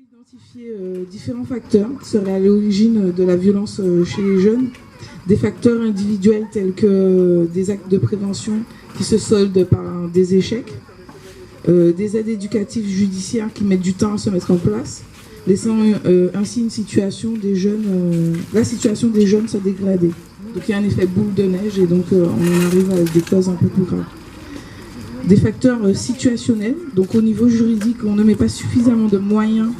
Identifier différents facteurs qui seraient à l'origine de la violence chez les jeunes. Des facteurs individuels tels que des actes de prévention qui se soldent par des échecs, des aides éducatives judiciaires qui mettent du temps à se mettre en place, laissant ainsi une situation des jeunes, la situation des jeunes se dégrader. Donc il y a un effet boule de neige et donc on en arrive à des causes un peu plus graves. Des facteurs situationnels, donc au niveau juridique, on ne met pas suffisamment de moyens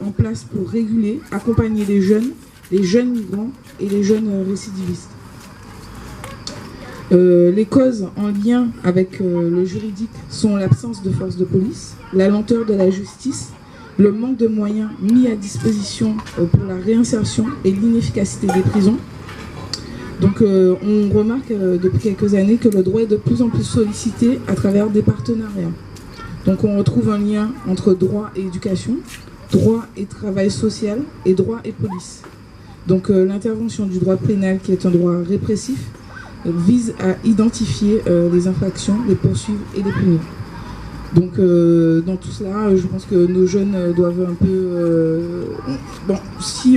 en place pour réguler, accompagner les jeunes migrants et les jeunes récidivistes. Les causes en lien avec le juridique sont l'absence de force de police, la lenteur de la justice, le manque de moyens mis à disposition pour la réinsertion et l'inefficacité des prisons. Donc on remarque depuis quelques années que le droit est de plus en plus sollicité à travers des partenariats. Donc on retrouve un lien entre droit et éducation, droit et travail social et droit et police. Donc l'intervention du droit pénal, qui est un droit répressif, vise à identifier les infractions, les poursuivre et les punir. Donc dans tout cela, je pense que nos jeunes doivent un peu... bon, si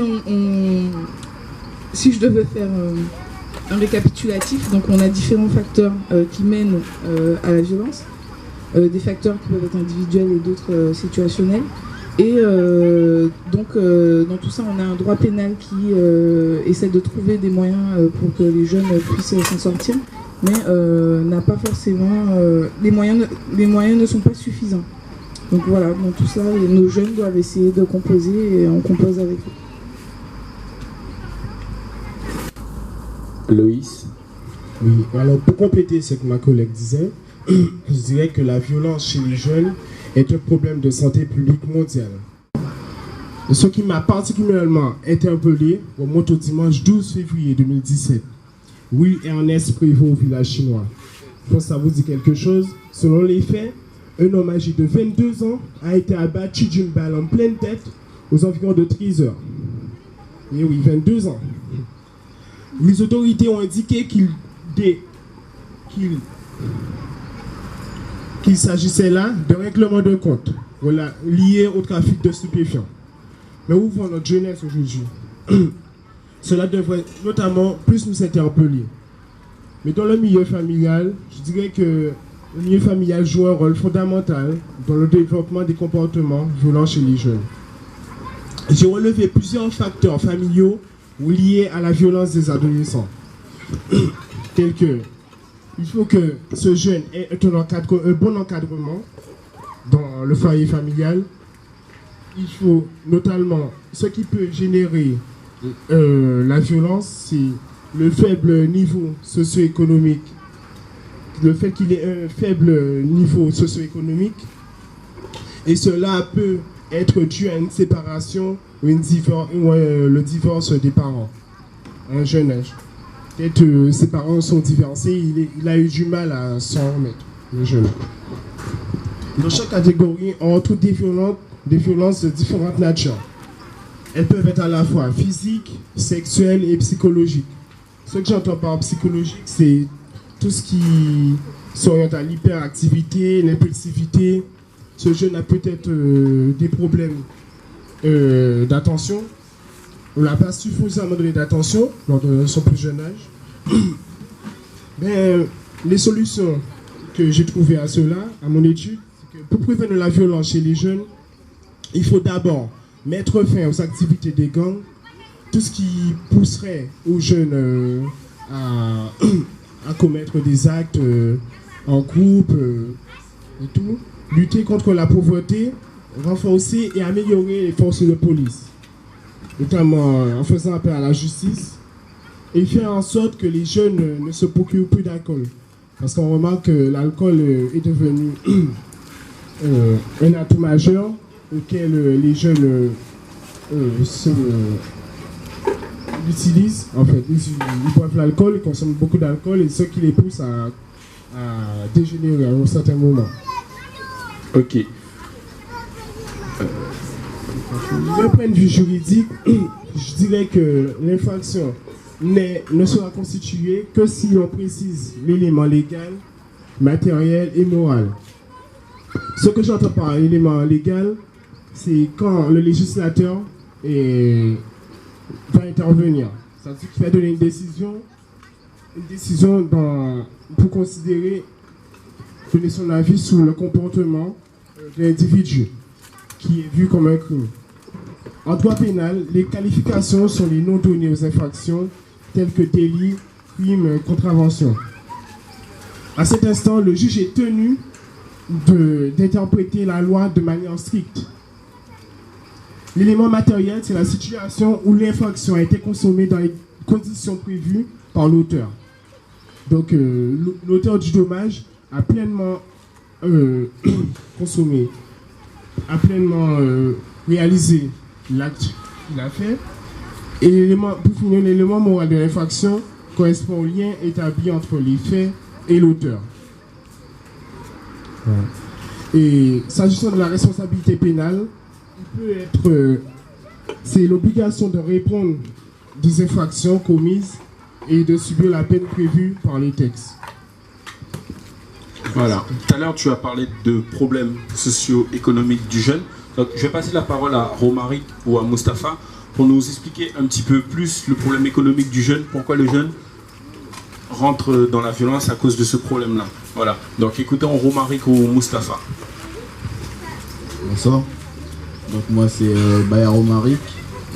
je devais faire un récapitulatif, donc on a différents facteurs qui mènent à la violence, des facteurs qui peuvent être individuels et d'autres situationnels. Et donc dans tout ça, on a un droit pénal qui essaie de trouver des moyens pour que les jeunes puissent s'en sortir, mais n'a pas forcément... les moyens ne sont pas suffisants. Donc voilà, dans tout ça, nos jeunes doivent essayer de composer et on compose avec eux. Loïs. Oui, alors pour compléter ce que ma collègue disait, je dirais que la violence chez les jeunes est un problème de santé publique mondiale. Ce qui m'a particulièrement interpellé remonte au dimanche 12 février 2017. Oui, Ernest Prévost au village chinois. Je pense que ça vous dit quelque chose. Selon les faits, un homme âgé de 22 ans a été abattu d'une balle en pleine tête aux environs de 13 heures. Et oui, 22 ans. Les autorités ont indiqué qu'il s'agissait là d'un règlement de compte lié au trafic de stupéfiants. Mais où va notre jeunesse aujourd'hui? Cela devrait notamment plus nous interpeller. Mais dans le milieu familial, je dirais que le milieu familial joue un rôle fondamental dans le développement des comportements violents chez les jeunes. J'ai relevé plusieurs facteurs familiaux liés à la violence des adolescents, tels que il faut que ce jeune ait un bon encadrement dans le foyer familial. Il faut notamment, ce qui peut générer la violence, c'est le faible niveau socio-économique, le fait qu'il ait un faible niveau socio-économique, et cela peut être dû à une séparation ou le divorce des parents à un jeune âge. Peut-être ses parents sont divorcés, il a eu du mal à s'en remettre, le jeune. Dans chaque catégorie, on retrouve des violences de différentes natures. Elles peuvent être à la fois physiques, sexuelles et psychologiques. Ce que j'entends par psychologique, c'est tout ce qui s'oriente à l'hyperactivité, l'impulsivité. Ce jeune a peut-être des problèmes d'attention. On n'a pas suffisamment donné d'attention lors de son plus jeune âge. Mais les solutions que j'ai trouvées à cela, à mon étude, c'est que pour prévenir la violence chez les jeunes, il faut d'abord mettre fin aux activités des gangs, tout ce qui pousserait aux jeunes à commettre des actes en groupe et tout. Lutter contre la pauvreté, renforcer et améliorer les forces de police, notamment en faisant appel à la justice, et faire en sorte que les jeunes ne se procurent plus d'alcool. Parce qu'on remarque que l'alcool est devenu un atout majeur auquel les jeunes l'utilisent. En fait, ils boivent l'alcool, ils consomment beaucoup d'alcool, et ce qui les pousse à dégénérer à un certain moment. Ok. D'un point de vue juridique, je dirais que l'infraction ne sera constituée que si on précise l'élément légal, matériel et moral. Ce que j'entends par élément légal, c'est quand le législateur va intervenir. C'est-à-dire qu'il va donner une décision pour considérer, donner son avis sur le comportement de l'individu qui est vu comme un crime. En droit pénal, les qualifications sont les noms donnés aux infractions telles que délit, crime, contravention. À cet instant, le juge est tenu d'interpréter la loi de manière stricte. L'élément matériel, c'est la situation où l'infraction a été consommée dans les conditions prévues par l'auteur. Donc, l'auteur du dommage a pleinement consommé, a pleinement réalisé l'acte qu'il a fait. Et pour finir, l'élément moral de l'infraction correspond au lien établi entre les faits et l'auteur. Et s'agissant de la responsabilité pénale, c'est l'obligation de répondre des infractions commises et de subir la peine prévue par les textes. Voilà. Tout à l'heure, tu as parlé de problèmes socio-économiques du jeune. Donc, je vais passer la parole à Romaric ou à Mustapha pour nous expliquer un petit peu plus le problème économique du jeune. Pourquoi le jeune rentre dans la violence à cause de ce problème-là. Voilà. Donc, écoutons Romaric ou Mustapha. Bonsoir. Donc, moi, c'est Baya Romaric,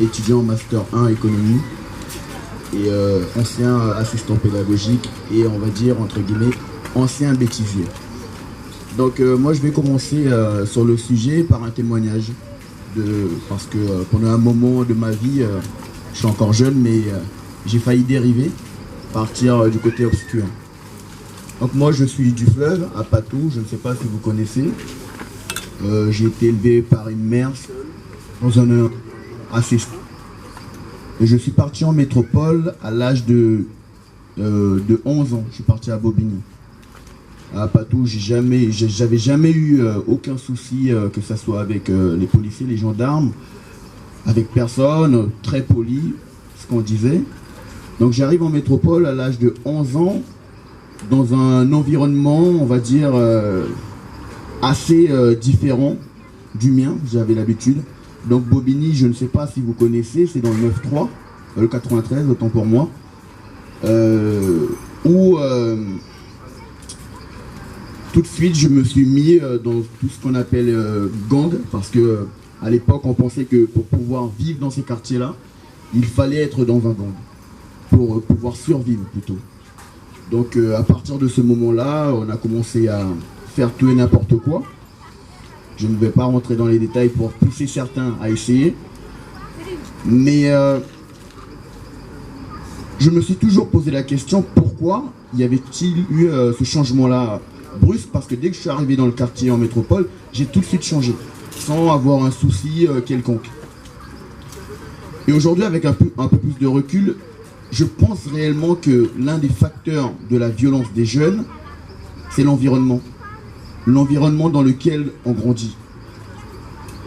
étudiant en Master 1 économie et ancien assistant pédagogique et, on va dire, entre guillemets, ancien bêtisier. Donc moi je vais commencer sur le sujet par un témoignage parce que pendant un moment de ma vie, je suis encore jeune mais j'ai failli dériver, partir du côté obscur. Donc moi je suis du fleuve à Patou, je ne sais pas si vous connaissez. J'ai été élevé par une mère dans un assez... Et je suis parti en métropole à l'âge de 11 ans, je suis parti à Bobigny. À Patou, j'avais jamais eu aucun souci, que ce soit avec les policiers, les gendarmes, avec personne, très poli, ce qu'on disait. Donc j'arrive en métropole à l'âge de 11 ans, dans un environnement, on va dire, assez différent du mien, j'avais l'habitude. Donc Bobigny, je ne sais pas si vous connaissez, c'est dans le 9-3, le 93, autant pour moi, où... tout de suite, je me suis mis dans tout ce qu'on appelle gang, parce que à l'époque, on pensait que pour pouvoir vivre dans ces quartiers-là, il fallait être dans un gang, pour pouvoir survivre plutôt. Donc à partir de ce moment-là, on a commencé à faire tout et n'importe quoi. Je ne vais pas rentrer dans les détails pour pousser certains à essayer. Mais je me suis toujours posé la question, pourquoi y avait-il eu ce changement-là brusque, parce que dès que je suis arrivé dans le quartier en métropole, j'ai tout de suite changé, sans avoir un souci quelconque. Et aujourd'hui, avec un peu plus de recul, je pense réellement que l'un des facteurs de la violence des jeunes, c'est l'environnement. L'environnement dans lequel on grandit.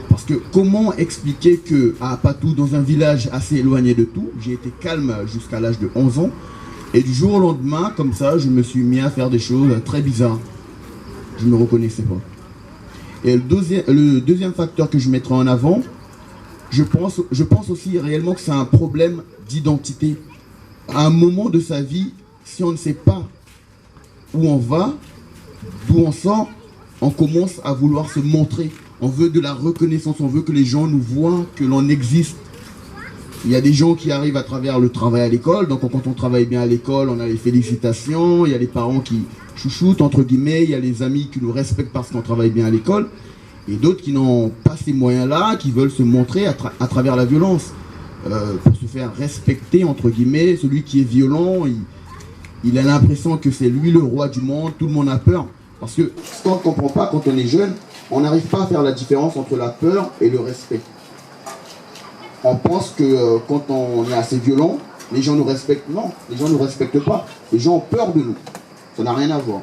Parce que comment expliquer qu'à Patou, dans un village assez éloigné de tout, j'ai été calme jusqu'à l'âge de 11 ans, et du jour au lendemain, comme ça, je me suis mis à faire des choses très bizarres. Je ne me reconnaissais pas. Et le deuxième facteur que je mettrai en avant, je pense aussi réellement que c'est un problème d'identité. À un moment de sa vie, si on ne sait pas où on va, d'où on sort, on commence à vouloir se montrer. On veut de la reconnaissance, on veut que les gens nous voient, que l'on existe. Il y a des gens qui arrivent à travers le travail à l'école, donc quand on travaille bien à l'école, on a les félicitations, il y a les parents qui chouchoutent, entre guillemets, il y a les amis qui nous respectent parce qu'on travaille bien à l'école, et d'autres qui n'ont pas ces moyens-là, qui veulent se montrer à travers la violence, pour se faire respecter, entre guillemets. Celui qui est violent, il a l'impression que c'est lui le roi du monde, tout le monde a peur. Parce que ce qu'on ne comprend pas quand on est jeune, on n'arrive pas à faire la différence entre la peur et le respect. On pense que quand on est assez violent, les gens nous respectent. Non, les gens ne nous respectent pas. Les gens ont peur de nous. Ça n'a rien à voir.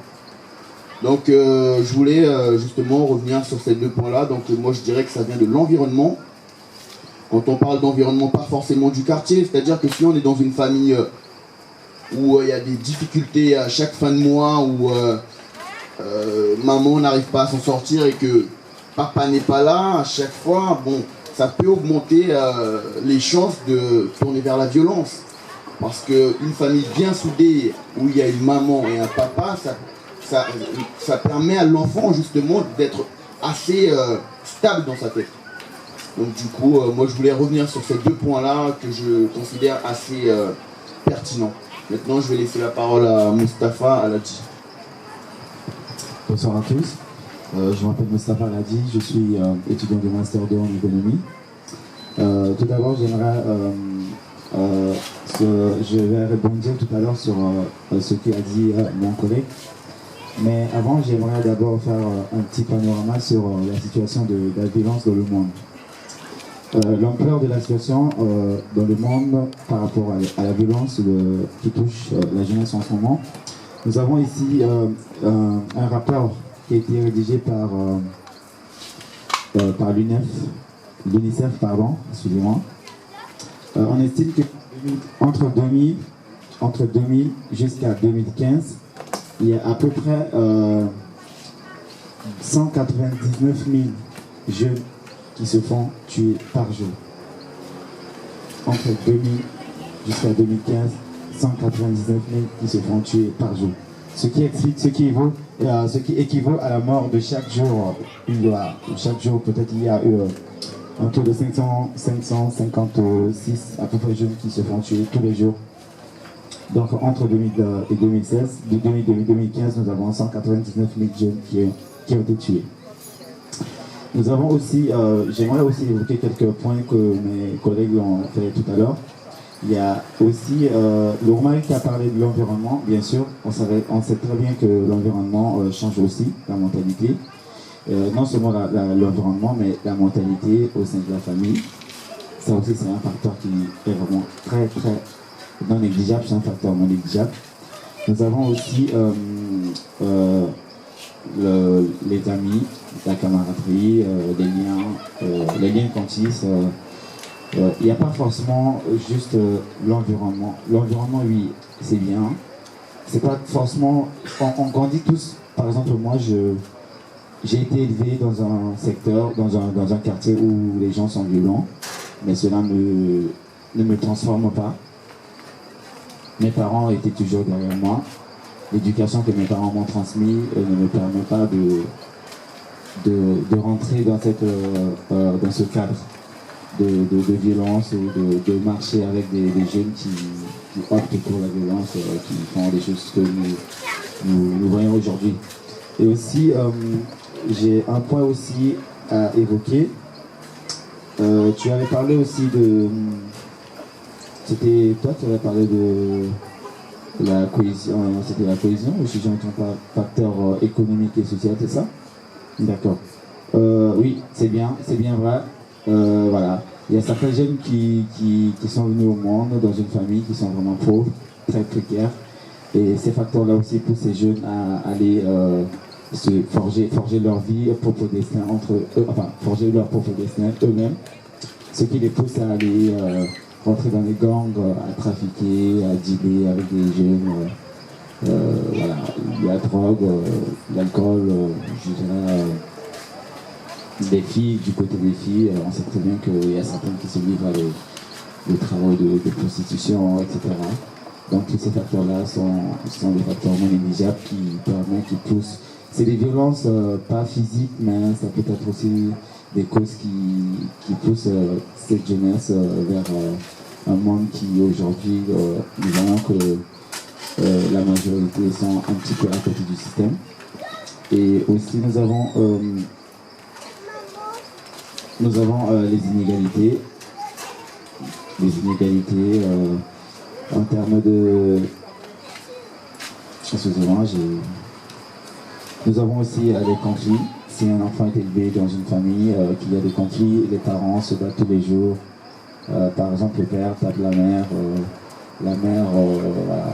Donc je voulais justement revenir sur ces deux points-là. Donc moi je dirais que ça vient de l'environnement. Quand on parle d'environnement, pas forcément du quartier. C'est-à-dire que si on est dans une famille où il y a des difficultés à chaque fin de mois, où maman n'arrive pas à s'en sortir et que papa n'est pas là, à chaque fois, bon, ça peut augmenter les chances de tourner vers la violence. Parce qu'une famille bien soudée, où il y a une maman et un papa, ça permet à l'enfant justement d'être assez stable dans sa tête. Donc du coup, moi je voulais revenir sur ces deux points-là que je considère assez pertinents. Maintenant, je vais laisser la parole à Mustapha Aladi. Bonsoir à tous. Je m'appelle Mustapha Aladi, je suis étudiant de Master 2 en économie. Tout d'abord, je vais rebondir tout à l'heure sur ce qu'a dit mon collègue. Mais avant, j'aimerais d'abord faire un petit panorama sur la situation de la violence dans le monde. L'ampleur de la situation dans le monde par rapport à la violence qui touche la jeunesse en ce moment. Nous avons ici un rapport qui a été rédigé par l'UNICEF, excusez-moi. On estime que entre 2000 jusqu'à 2015, il y a à peu près 199 000 jeunes qui se font tuer par jour. Entre 2000 jusqu'à 2015, 199 000 qui se font tuer par jour. Ce qui équivaut à la mort de chaque jour. Chaque jour, peut-être il y a eu un taux de 556 à peu près jeunes qui se font tuer tous les jours. Donc entre 2000 et 2016, de 2015, nous avons 199 000 jeunes qui ont été tués. Nous avons aussi, j'aimerais aussi évoquer quelques points que mes collègues ont fait tout à l'heure. Il y a aussi Laurent qui a parlé de l'environnement, bien sûr. On sait très bien que l'environnement change aussi la mentalité. Non seulement l'environnement, mais la mentalité au sein de la famille. Ça aussi, c'est un facteur qui est vraiment très, très non négligeable. C'est un facteur non négligeable. Nous avons aussi les amis, la camaraderie, les liens qu'on tisse. Il n'y a pas forcément juste l'environnement. L'environnement, oui, c'est bien. C'est pas forcément... On grandit tous. Par exemple, moi, j'ai été élevé dans un secteur, dans un quartier où les gens sont violents. Mais cela ne me transforme pas. Mes parents étaient toujours derrière moi. L'éducation que mes parents m'ont transmise ne me permet pas de rentrer dans ce cadre de violence ou de marcher avec des jeunes qui optent pour la violence, qui font des choses que nous voyons aujourd'hui. Et aussi, j'ai un point aussi à évoquer. Tu avais parlé aussi de... C'était toi qui avais parlé de la cohésion, c'était la cohésion, ou si j'entends pas facteur économique et social, c'est ça? D'accord. Oui, c'est bien vrai. Voilà. Il y a certains jeunes qui sont venus au monde dans une famille qui sont vraiment pauvres, très précaires. Et ces facteurs-là aussi poussent ces jeunes à aller se forger leur vie, propre destin entre eux, enfin, forger leur propre destin eux-mêmes. Ce qui les pousse à aller rentrer dans les gangs, à trafiquer, à dealer avec des jeunes. Voilà. Il y a la drogue, l'alcool, je dirais. Des filles, du côté des filles, on sait très bien qu'il y a certaines qui se livrent à des travaux de prostitution, etc. Donc tous ces facteurs-là sont des facteurs non négligeables qui permettent, qui poussent. C'est des violences pas physiques, mais ça peut être aussi des causes qui poussent cette jeunesse vers un monde qui aujourd'hui, nous voyons que la majorité sont un petit peu à côté du système. Et aussi nous avons les inégalités. Les inégalités en termes de... Excusez-moi, nous avons aussi les conflits. Si un enfant est élevé dans une famille, qu'il y a des conflits, les parents se battent tous les jours. Par exemple, le père tape la mère. La mère, voilà,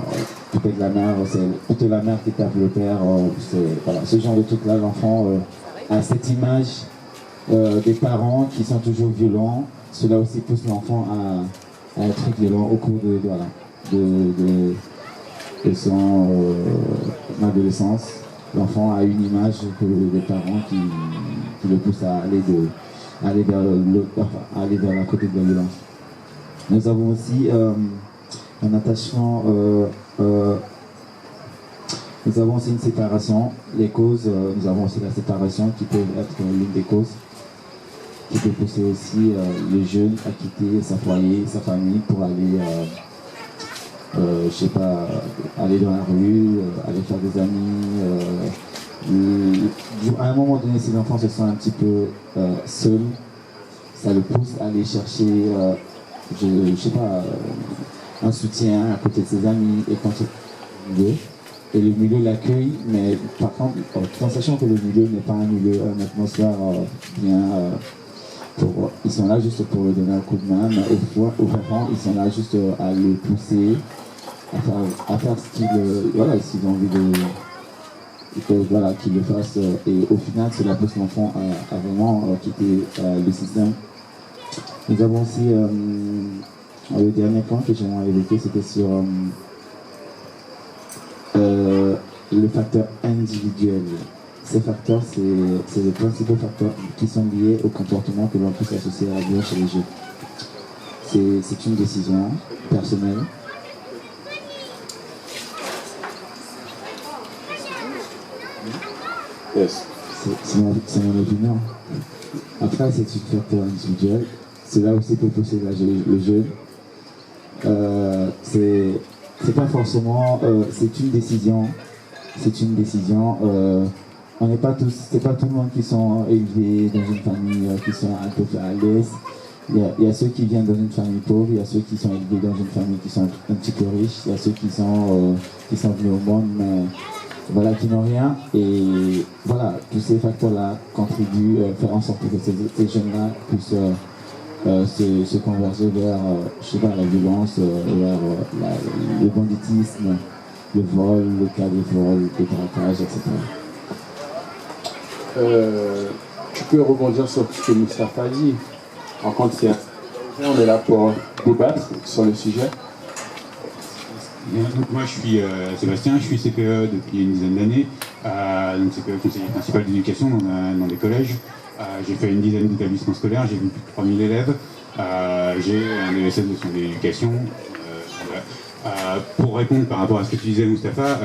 peut-être la mère, c'est plutôt la mère qui tape le père. Voilà, ce genre de truc-là, l'enfant a cette image des parents qui sont toujours violents. Cela aussi pousse l'enfant à être violent au cours de son adolescence. L'enfant a une image des parents qui le poussent à aller vers aller vers la côté de la violence. Nous avons aussi un attachement, nous avons aussi une séparation. Les causes, nous avons aussi la séparation qui peut être l'une des causes, qui peut pousser aussi les jeunes à quitter sa foyer, sa famille pour aller, je sais pas, aller dans la rue, aller faire des amis. À un moment donné, si l'enfant se sent un petit peu seul, ça le pousse à aller chercher, je sais pas, un soutien à côté de ses amis et quand il veut. Et le milieu l'accueille, mais par contre, tout en sachant que le milieu n'est pas un milieu, une atmosphère bien. Ils sont là juste pour lui donner un coup de main, mais au fond, ils sont là juste à le pousser, à faire ce qu'ils s'ils ont envie qu'ils le fassent. Et au final, cela pousse l'enfant à vraiment quitter le système. Nous avons aussi le dernier point que j'aimerais évoquer, c'était sur le facteur individuel. Ces facteurs, c'est les principaux facteurs qui sont liés au comportement que l'on peut associer à la violence chez les jeunes. C'est une décision personnelle. Yes. C'est mon opinion. Après, c'est une facteur individuel. C'est là aussi pour pousser le jeune. C'est pas forcément. C'est une décision. C'est une décision. On n'est pas tous. C'est pas tout le monde qui sont élevés dans une famille qui sont un peu à l'aise. Il y a ceux qui viennent dans une famille pauvre, il y a ceux qui sont élevés dans une famille qui sont un petit peu riches, il y a ceux qui sont venus au monde, mais voilà, qui n'ont rien. Et voilà, tous ces facteurs-là contribuent à faire en sorte que ces jeunes-là puissent se converger vers, je sais pas, la violence, vers le banditisme, le vol, le cas de vol, le braquage, etc. Tu peux rebondir sur ce que Moustapha a dit. En compte, on est là pour débattre sur le sujet. Donc moi je suis Sébastien, je suis CPE depuis une dizaine d'années, donc CPE conseiller principal d'éducation dans des collèges. J'ai fait une dizaine d'établissements scolaires, j'ai vu plus de 3000 élèves, j'ai un ESN de son éducation. Pour répondre par rapport à ce que tu disais Moustapha,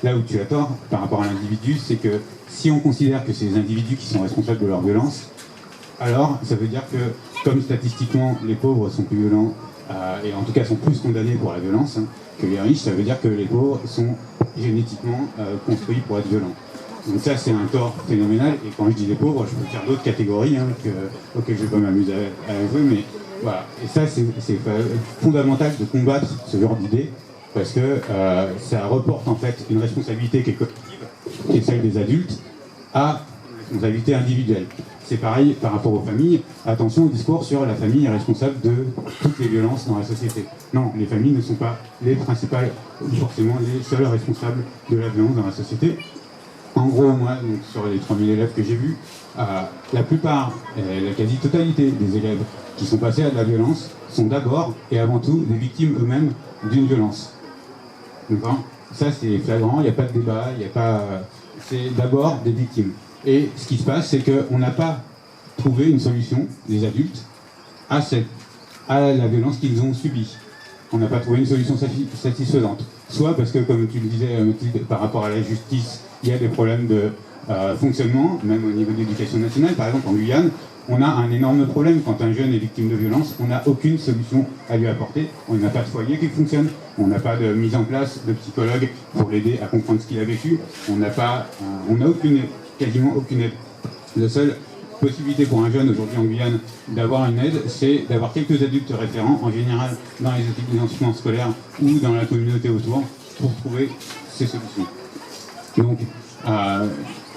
là où tu as tort par rapport à l'individu, c'est que si on considère que c'est les individus qui sont responsables de leur violence, alors ça veut dire que comme statistiquement les pauvres sont plus violents, et en tout cas sont plus condamnés pour la violence que les riches, ça veut dire que les pauvres sont génétiquement construits pour être violents. Donc ça c'est un tort phénoménal, et quand je dis les pauvres, je peux faire d'autres catégories auxquelles je vais pas m'amuser à jouer, mais voilà. Et ça c'est fondamental de combattre ce genre d'idée, parce que ça reporte en fait une responsabilité qui est collective, qui est celle des adultes, à une responsabilité individuelle. C'est pareil par rapport aux familles. Attention au discours sur la famille est responsable de toutes les violences dans la société. Non, les familles ne sont pas les principales, ou forcément les seuls responsables de la violence dans la société. En gros, moi, donc, sur les 3000 élèves que j'ai vus, la plupart, la quasi-totalité des élèves qui sont passés à de la violence sont d'abord et avant tout des victimes eux-mêmes d'une violence. D'accord ? Ça, c'est flagrant, il n'y a pas de débat, il n'y a pas... c'est d'abord des victimes. Et ce qui se passe, c'est qu'on n'a pas trouvé une solution, les adultes, à la violence qu'ils ont subie. On n'a pas trouvé une solution satisfaisante. Soit parce que, comme tu le disais, Mathilde, par rapport à la justice, il y a des problèmes de fonctionnement, même au niveau de l'éducation nationale. Par exemple, en Guyane, on a un énorme problème. Quand un jeune est victime de violence, on n'a aucune solution à lui apporter. On n'a pas de foyer qui fonctionne. On n'a pas de mise en place de psychologue pour l'aider à comprendre ce qu'il a vécu. On n'a quasiment aucune aide. La seule possibilité pour un jeune aujourd'hui en Guyane d'avoir une aide, c'est d'avoir quelques adultes référents, en général dans les établissements scolaires ou dans la communauté autour, pour trouver ces solutions. Donc,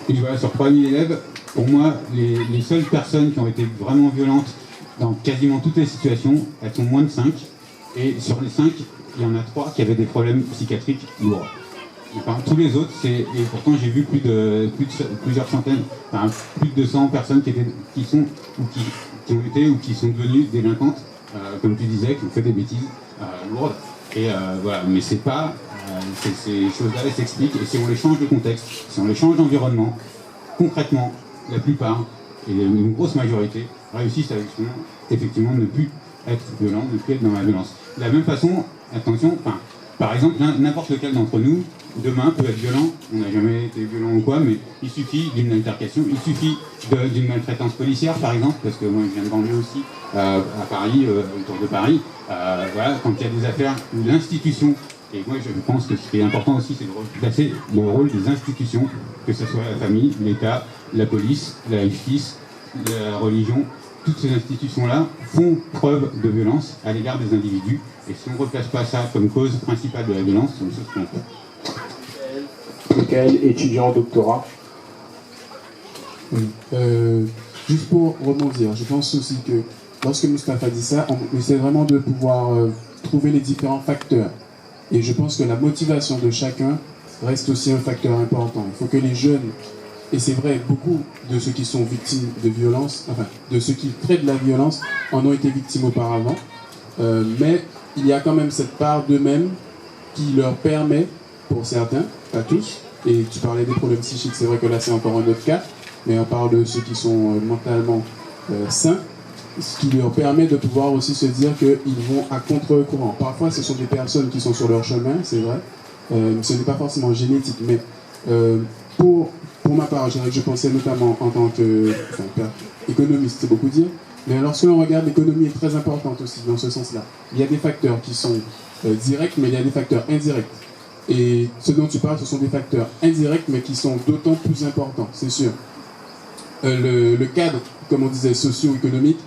et voilà, sur 3000 élèves, pour moi, les seules personnes qui ont été vraiment violentes dans quasiment toutes les situations, elles sont moins de 5. Et sur les 5, il y en a 3 qui avaient des problèmes psychiatriques lourds. Enfin, tous les autres, et pourtant j'ai vu plusieurs centaines, enfin, plus de 200 personnes qui ont été ou qui sont devenues délinquantes, comme tu disais, qui ont fait des bêtises lourdes. Et voilà, mais c'est pas, ces choses-là, elles s'expliquent, et si on les change de contexte, si on les change d'environnement, concrètement, la plupart et une grosse majorité réussissent à effectivement ne plus être violents, ne plus être dans la violence. De la même façon, attention, par exemple, n'importe lequel d'entre nous, demain peut être violent, on n'a jamais été violent ou quoi, mais il suffit d'une altercation, il suffit d'une maltraitance policière par exemple, parce que moi je viens de banlieue aussi, à Paris, autour de Paris, voilà, quand il y a des affaires où l'institution, et moi je pense que ce qui est important aussi c'est de replacer le rôle des institutions, que ce soit la famille, l'État, la police, la justice, la religion, toutes ces institutions-là font preuve de violence à l'égard des individus, et si on ne replace pas ça comme cause principale de la violence, c'est une chose qu'on fait. Michael, étudiant en doctorat. Oui. Juste pour rebondir, je pense aussi que lorsque Moustapha dit ça, on essaie vraiment de pouvoir trouver les différents facteurs. Et je pense que la motivation de chacun reste aussi un facteur important. Il faut que les jeunes, et c'est vrai, beaucoup de ceux qui sont victimes de violence, enfin, de ceux qui traitent de la violence, en ont été victimes auparavant. Mais il y a quand même cette part d'eux-mêmes qui leur permet, pour certains, pas tous, et tu parlais des problèmes psychiques, c'est vrai que là c'est encore un autre cas, mais on parle de ceux qui sont mentalement sains, ce qui leur permet de pouvoir aussi se dire qu'ils vont à contre-courant. Parfois ce sont des personnes qui sont sur leur chemin, c'est vrai, ce n'est pas forcément génétique, mais pour ma part, je pensais notamment en tant qu'économiste, c'est beaucoup dire, mais lorsque l'on regarde, l'économie est très importante aussi dans ce sens-là. Il y a des facteurs qui sont directs, mais il y a des facteurs indirects. Et ce dont tu parles, ce sont des facteurs indirects, mais qui sont d'autant plus importants, c'est sûr. Le cadre, comme on disait, socio-économique,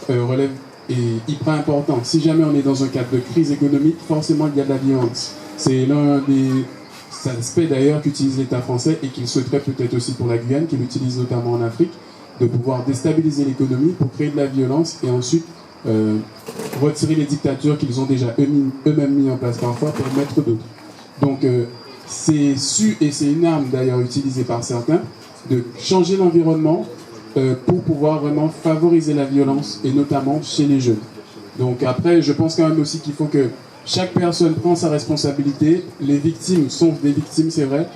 relève est hyper important. Si jamais on est dans un cadre de crise économique, forcément il y a de la violence. C'est l'un des aspects d'ailleurs qu'utilise l'État français et qu'il souhaiterait peut-être aussi pour la Guyane, qu'il utilise notamment en Afrique, de pouvoir déstabiliser l'économie pour créer de la violence et ensuite retirer les dictatures qu'ils ont déjà eux-mêmes mis en place parfois pour mettre d'autres. Donc c'est su et c'est une arme d'ailleurs utilisée par certains de changer l'environnement pour pouvoir vraiment favoriser la violence et notamment chez les jeunes. Donc après je pense quand même aussi qu'il faut que chaque personne prenne sa responsabilité. Les victimes sont des victimes, c'est vrai,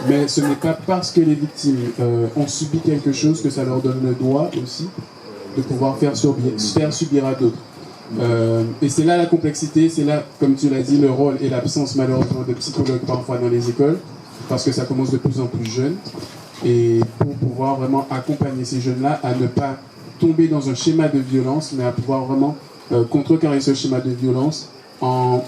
mais ce n'est pas parce que les victimes ont subi quelque chose que ça leur donne le droit aussi de pouvoir faire subir à d'autres. Et c'est là la complexité, c'est là, comme tu l'as dit, le rôle et l'absence malheureusement de psychologues parfois dans les écoles, parce que ça commence de plus en plus jeune, et pour pouvoir vraiment accompagner ces jeunes-là à ne pas tomber dans un schéma de violence, mais à pouvoir vraiment contrecarrer ce schéma de violence en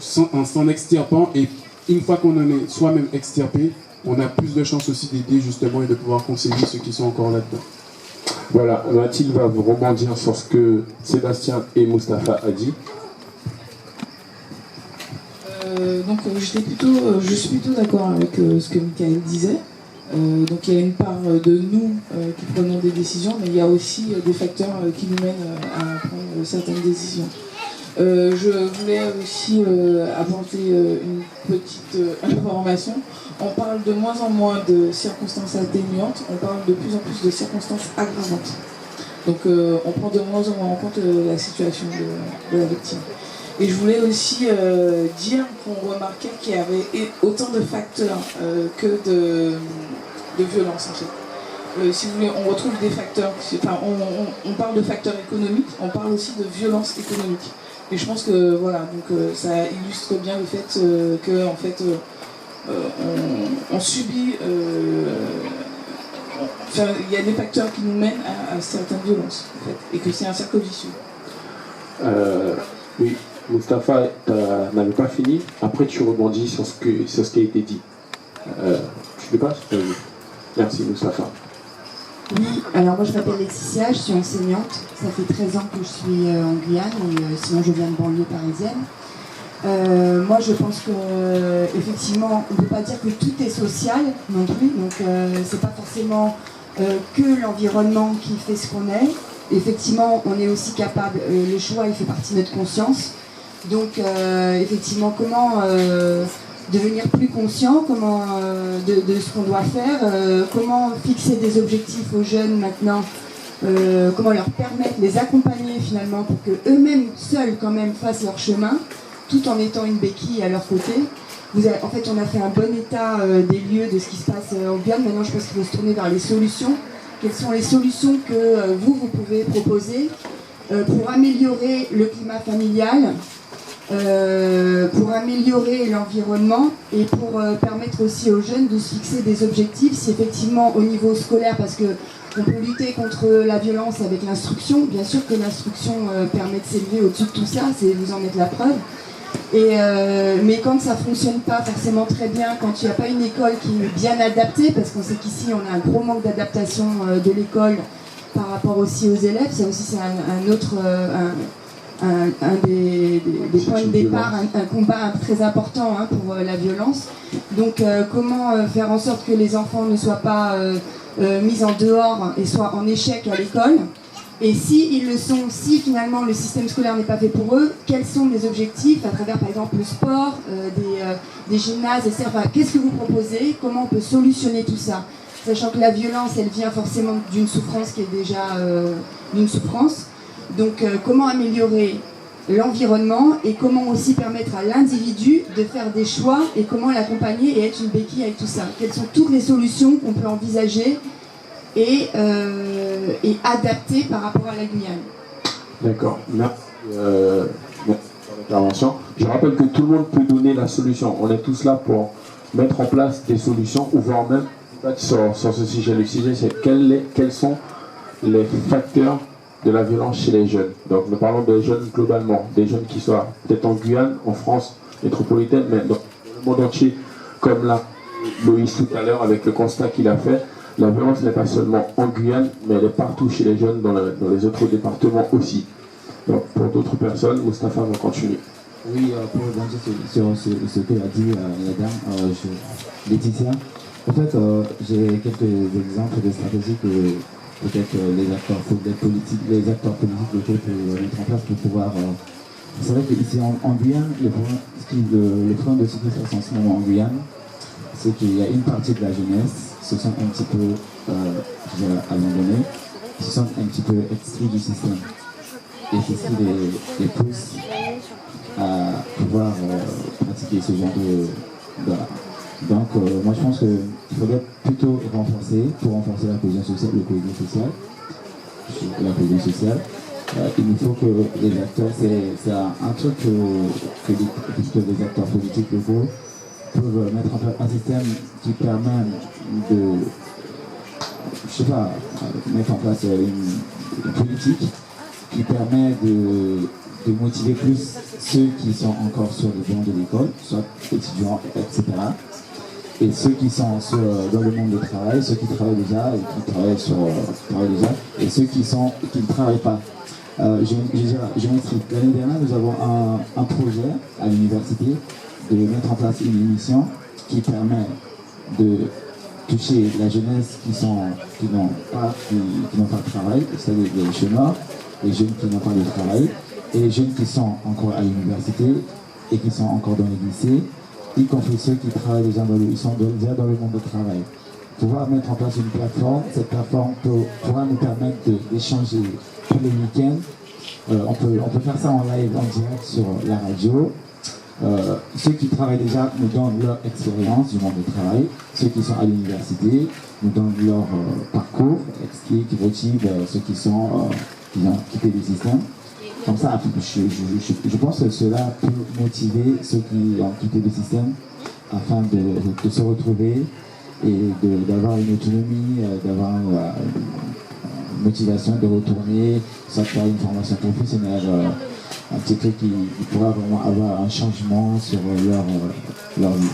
s'en extirpant, et une fois qu'on en est soi-même extirpé, on a plus de chances aussi d'aider justement et de pouvoir conseiller ceux qui sont encore là-dedans. Voilà, Mathilde va vous rebondir sur ce que Sébastien et Moustapha a dit. Donc je suis plutôt d'accord avec ce que Michael disait. Donc il y a une part de nous qui prenons des décisions, mais il y a aussi des facteurs qui nous mènent à prendre certaines décisions. Je voulais aussi apporter une petite information. On parle de moins en moins de circonstances atténuantes, on parle de plus en plus de circonstances aggravantes. Donc on prend de moins en moins en compte la situation de la victime. Et je voulais aussi dire qu'on remarquait qu'il y avait autant de facteurs que de violence en fait. Si vous voulez, on retrouve des facteurs, on parle de facteurs économiques, on parle aussi de violence économique. Et je pense que voilà, donc ça illustre bien le fait que en fait on subit, il y a des facteurs qui nous mènent à certaines violences en fait, et que c'est un cercle vicieux. Oui, Moustapha, n'avais pas fini. Après, tu rebondis sur ce qui a été dit. Tu peux pas? Merci, Moustapha. Oui, alors moi je m'appelle Laetitia, je suis enseignante. Ça fait 13 ans que je suis en Guyane et sinon je viens de banlieue parisienne. Moi je pense que effectivement on ne peut pas dire que tout est social non plus, donc c'est pas forcément que l'environnement qui fait ce qu'on est. Effectivement on est aussi capable, le choix il fait partie de notre conscience. Donc effectivement comment devenir plus conscient de ce qu'on doit faire, comment fixer des objectifs aux jeunes maintenant, comment leur permettre, les accompagner finalement pour qu'eux-mêmes seuls quand même fassent leur chemin, tout en étant une béquille à leur côté. En fait, on a fait un bon état des lieux de ce qui se passe en Guyane. Maintenant, je pense qu'il faut se tourner vers les solutions quelles sont les solutions que vous pouvez proposer pour améliorer le climat familial, pour améliorer l'environnement et pour permettre aussi aux jeunes de se fixer des objectifs, si effectivement au niveau scolaire, parce que on peut lutter contre la violence avec l'instruction, bien sûr que l'instruction permet de s'élever au-dessus de tout ça, vous en êtes la preuve. Mais quand ça ne fonctionne pas forcément très bien, quand il n'y a pas une école qui est bien adaptée, parce qu'on sait qu'ici on a un gros manque d'adaptation de l'école par rapport aussi aux élèves, c'est un autre un des points de départ, un combat très important pour la violence. Donc comment faire en sorte que les enfants ne soient pas mis en dehors et soient en échec à l'école? Et si ils le sont, si finalement le système scolaire n'est pas fait pour eux, quels sont les objectifs à travers par exemple le sport, des gymnases, etc. Enfin, qu'est-ce que vous proposez? Comment on peut solutionner tout ça? Sachant que la violence, elle vient forcément d'une souffrance qui est déjà d'une souffrance. Donc comment améliorer l'environnement et comment aussi permettre à l'individu de faire des choix et comment l'accompagner et être une béquille avec tout ça? Quelles sont toutes les solutions qu'on peut envisager et adapter par rapport à la Guyane? D'accord, merci pour l'intervention. Je rappelle que tout le monde peut donner la solution. On est tous là pour mettre en place des solutions ou voire même sur ce sujet. Le sujet, c'est quels sont les facteurs de la violence chez les jeunes. Donc nous parlons des jeunes globalement, des jeunes qui soient peut-être en Guyane, en France métropolitaine, mais dans le monde entier, comme l'a Loïs tout à l'heure avec le constat qu'il a fait. La violence n'est pas seulement en Guyane, mais elle est partout chez les jeunes, dans les autres départements aussi. Donc pour d'autres personnes, Moustapha va continuer. Oui, pour rebondir sur ce que a dit la dame, Laetitia, en fait, j'ai quelques exemples de stratégies que peut-être les acteurs politiques locaux peuvent mettre en place pour pouvoir... c'est vrai qu'ici en Guyane, le problème de ce qui se passe en ce moment en Guyane, c'est qu'il y a une partie de la jeunesse qui se sent un petit peu abandonnés, qui se sentent un petit peu exclus du système. Et c'est ce qui les pousse à pouvoir pratiquer ce genre de... Donc moi je pense qu'il faudrait plutôt renforcer la cohésion sociale, il nous faut que les acteurs, c'est un truc que les acteurs politiques locaux peuvent mettre en place un système qui permet mettre en place une politique qui permet de motiver plus ceux qui sont encore sur les bancs de l'école, soit étudiants, etc. Et ceux qui sont dans le monde du travail, ceux qui travaillent déjà et qui travaillent déjà, et ceux qui ne travaillent pas. Je m'explique. L'année dernière, nous avons un projet à l'université de mettre en place une émission qui permet de toucher la jeunesse qui n'ont pas de travail, c'est-à-dire les chômeurs, les jeunes qui n'ont pas de travail, et les jeunes qui sont encore à l'université et qui sont encore dans les lycées, y compris ceux qui travaillent déjà sont déjà dans le monde du travail. Pouvoir mettre en place une plateforme, cette plateforme pourra nous permettre d'échanger tous les week-ends. On peut faire ça en live, en direct sur la radio. Ceux qui travaillent déjà nous donnent leur expérience du monde du travail. Ceux qui sont à l'université nous donnent leur parcours, qui motivent ceux qui ont quitté le système. Comme ça, je pense que cela peut motiver ceux qui ont quitté le système afin de se retrouver et d'avoir une autonomie, d'avoir une motivation de retourner, soit faire une formation professionnelle, un petit truc qui pourra vraiment avoir un changement sur leur vie.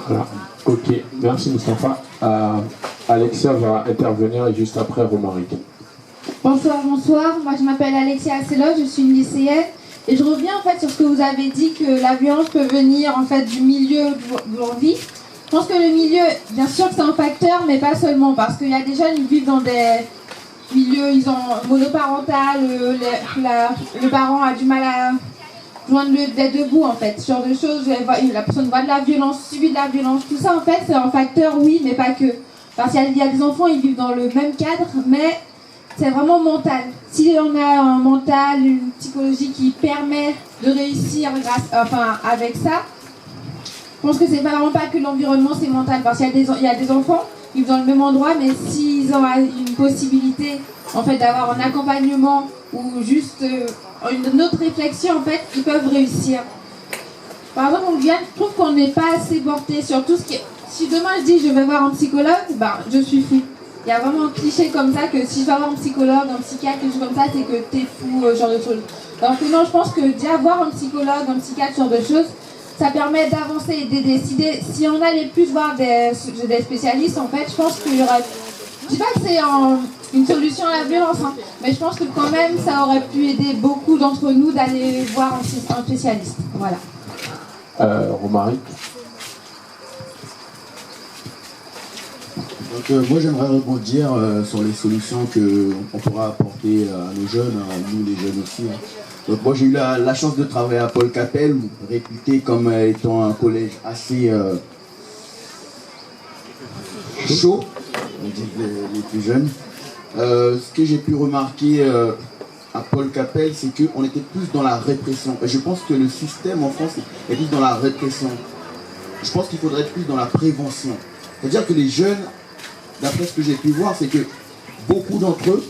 Voilà. Ok, merci Moustapha. Alexia va intervenir juste après Romaric. Bonsoir. Moi je m'appelle Alexia Asselo, je suis une lycéenne et je reviens en fait sur ce que vous avez dit que la violence peut venir en fait du milieu de leur vie. Je pense que le milieu, bien sûr que c'est un facteur, mais pas seulement parce qu'il y a des jeunes qui vivent dans des milieux, ils ont monoparental, le parent a du mal à joindre d'être debout en fait, ce genre de choses, la personne voit de la violence, subit de la violence, tout ça en fait c'est un facteur oui, mais pas que. Parce qu'il y a des enfants, ils vivent dans le même cadre, mais c'est vraiment mental. Si on a un mental, une psychologie qui permet de réussir avec ça, je pense que c'est vraiment pas que l'environnement, c'est mental. Parce qu'il y a des enfants, vivent dans le même endroit, mais s'ils ont une possibilité en fait d'avoir un accompagnement ou juste une autre réflexion, en fait, ils peuvent réussir. Par exemple, en Guyane, je trouve qu'on n'est pas assez porté sur tout ce qui est... Si demain je dis je vais voir un psychologue, ben, je suis fou. Il y a vraiment un cliché comme ça que si je vais voir un psychologue, un psychiatre, quelque chose comme ça, c'est que t'es fou, ce genre de choses. Donc non, je pense que déjà voir un psychologue, un psychiatre, ce genre de choses, ça permet d'avancer et de décider. Si on allait plus voir des spécialistes, en fait, je pense qu'il y aurait... Je dis pas que c'est une solution à la violence, hein, mais je pense que quand même, ça aurait pu aider beaucoup d'entre nous d'aller voir un spécialiste. Voilà. Romaric. Donc moi j'aimerais rebondir sur les solutions qu'on pourra apporter à nos jeunes, à nous les jeunes aussi. Hein. Donc moi j'ai eu la chance de travailler à Paul Capel, réputé comme étant un collège assez chaud, on dit les plus jeunes. Ce que j'ai pu remarquer à Paul Capel, c'est qu'on était plus dans la répression. Et je pense que le système en France est plus dans la répression. Je pense qu'il faudrait être plus dans la prévention. C'est-à-dire que les jeunes, d'après ce que j'ai pu voir, c'est que beaucoup d'entre eux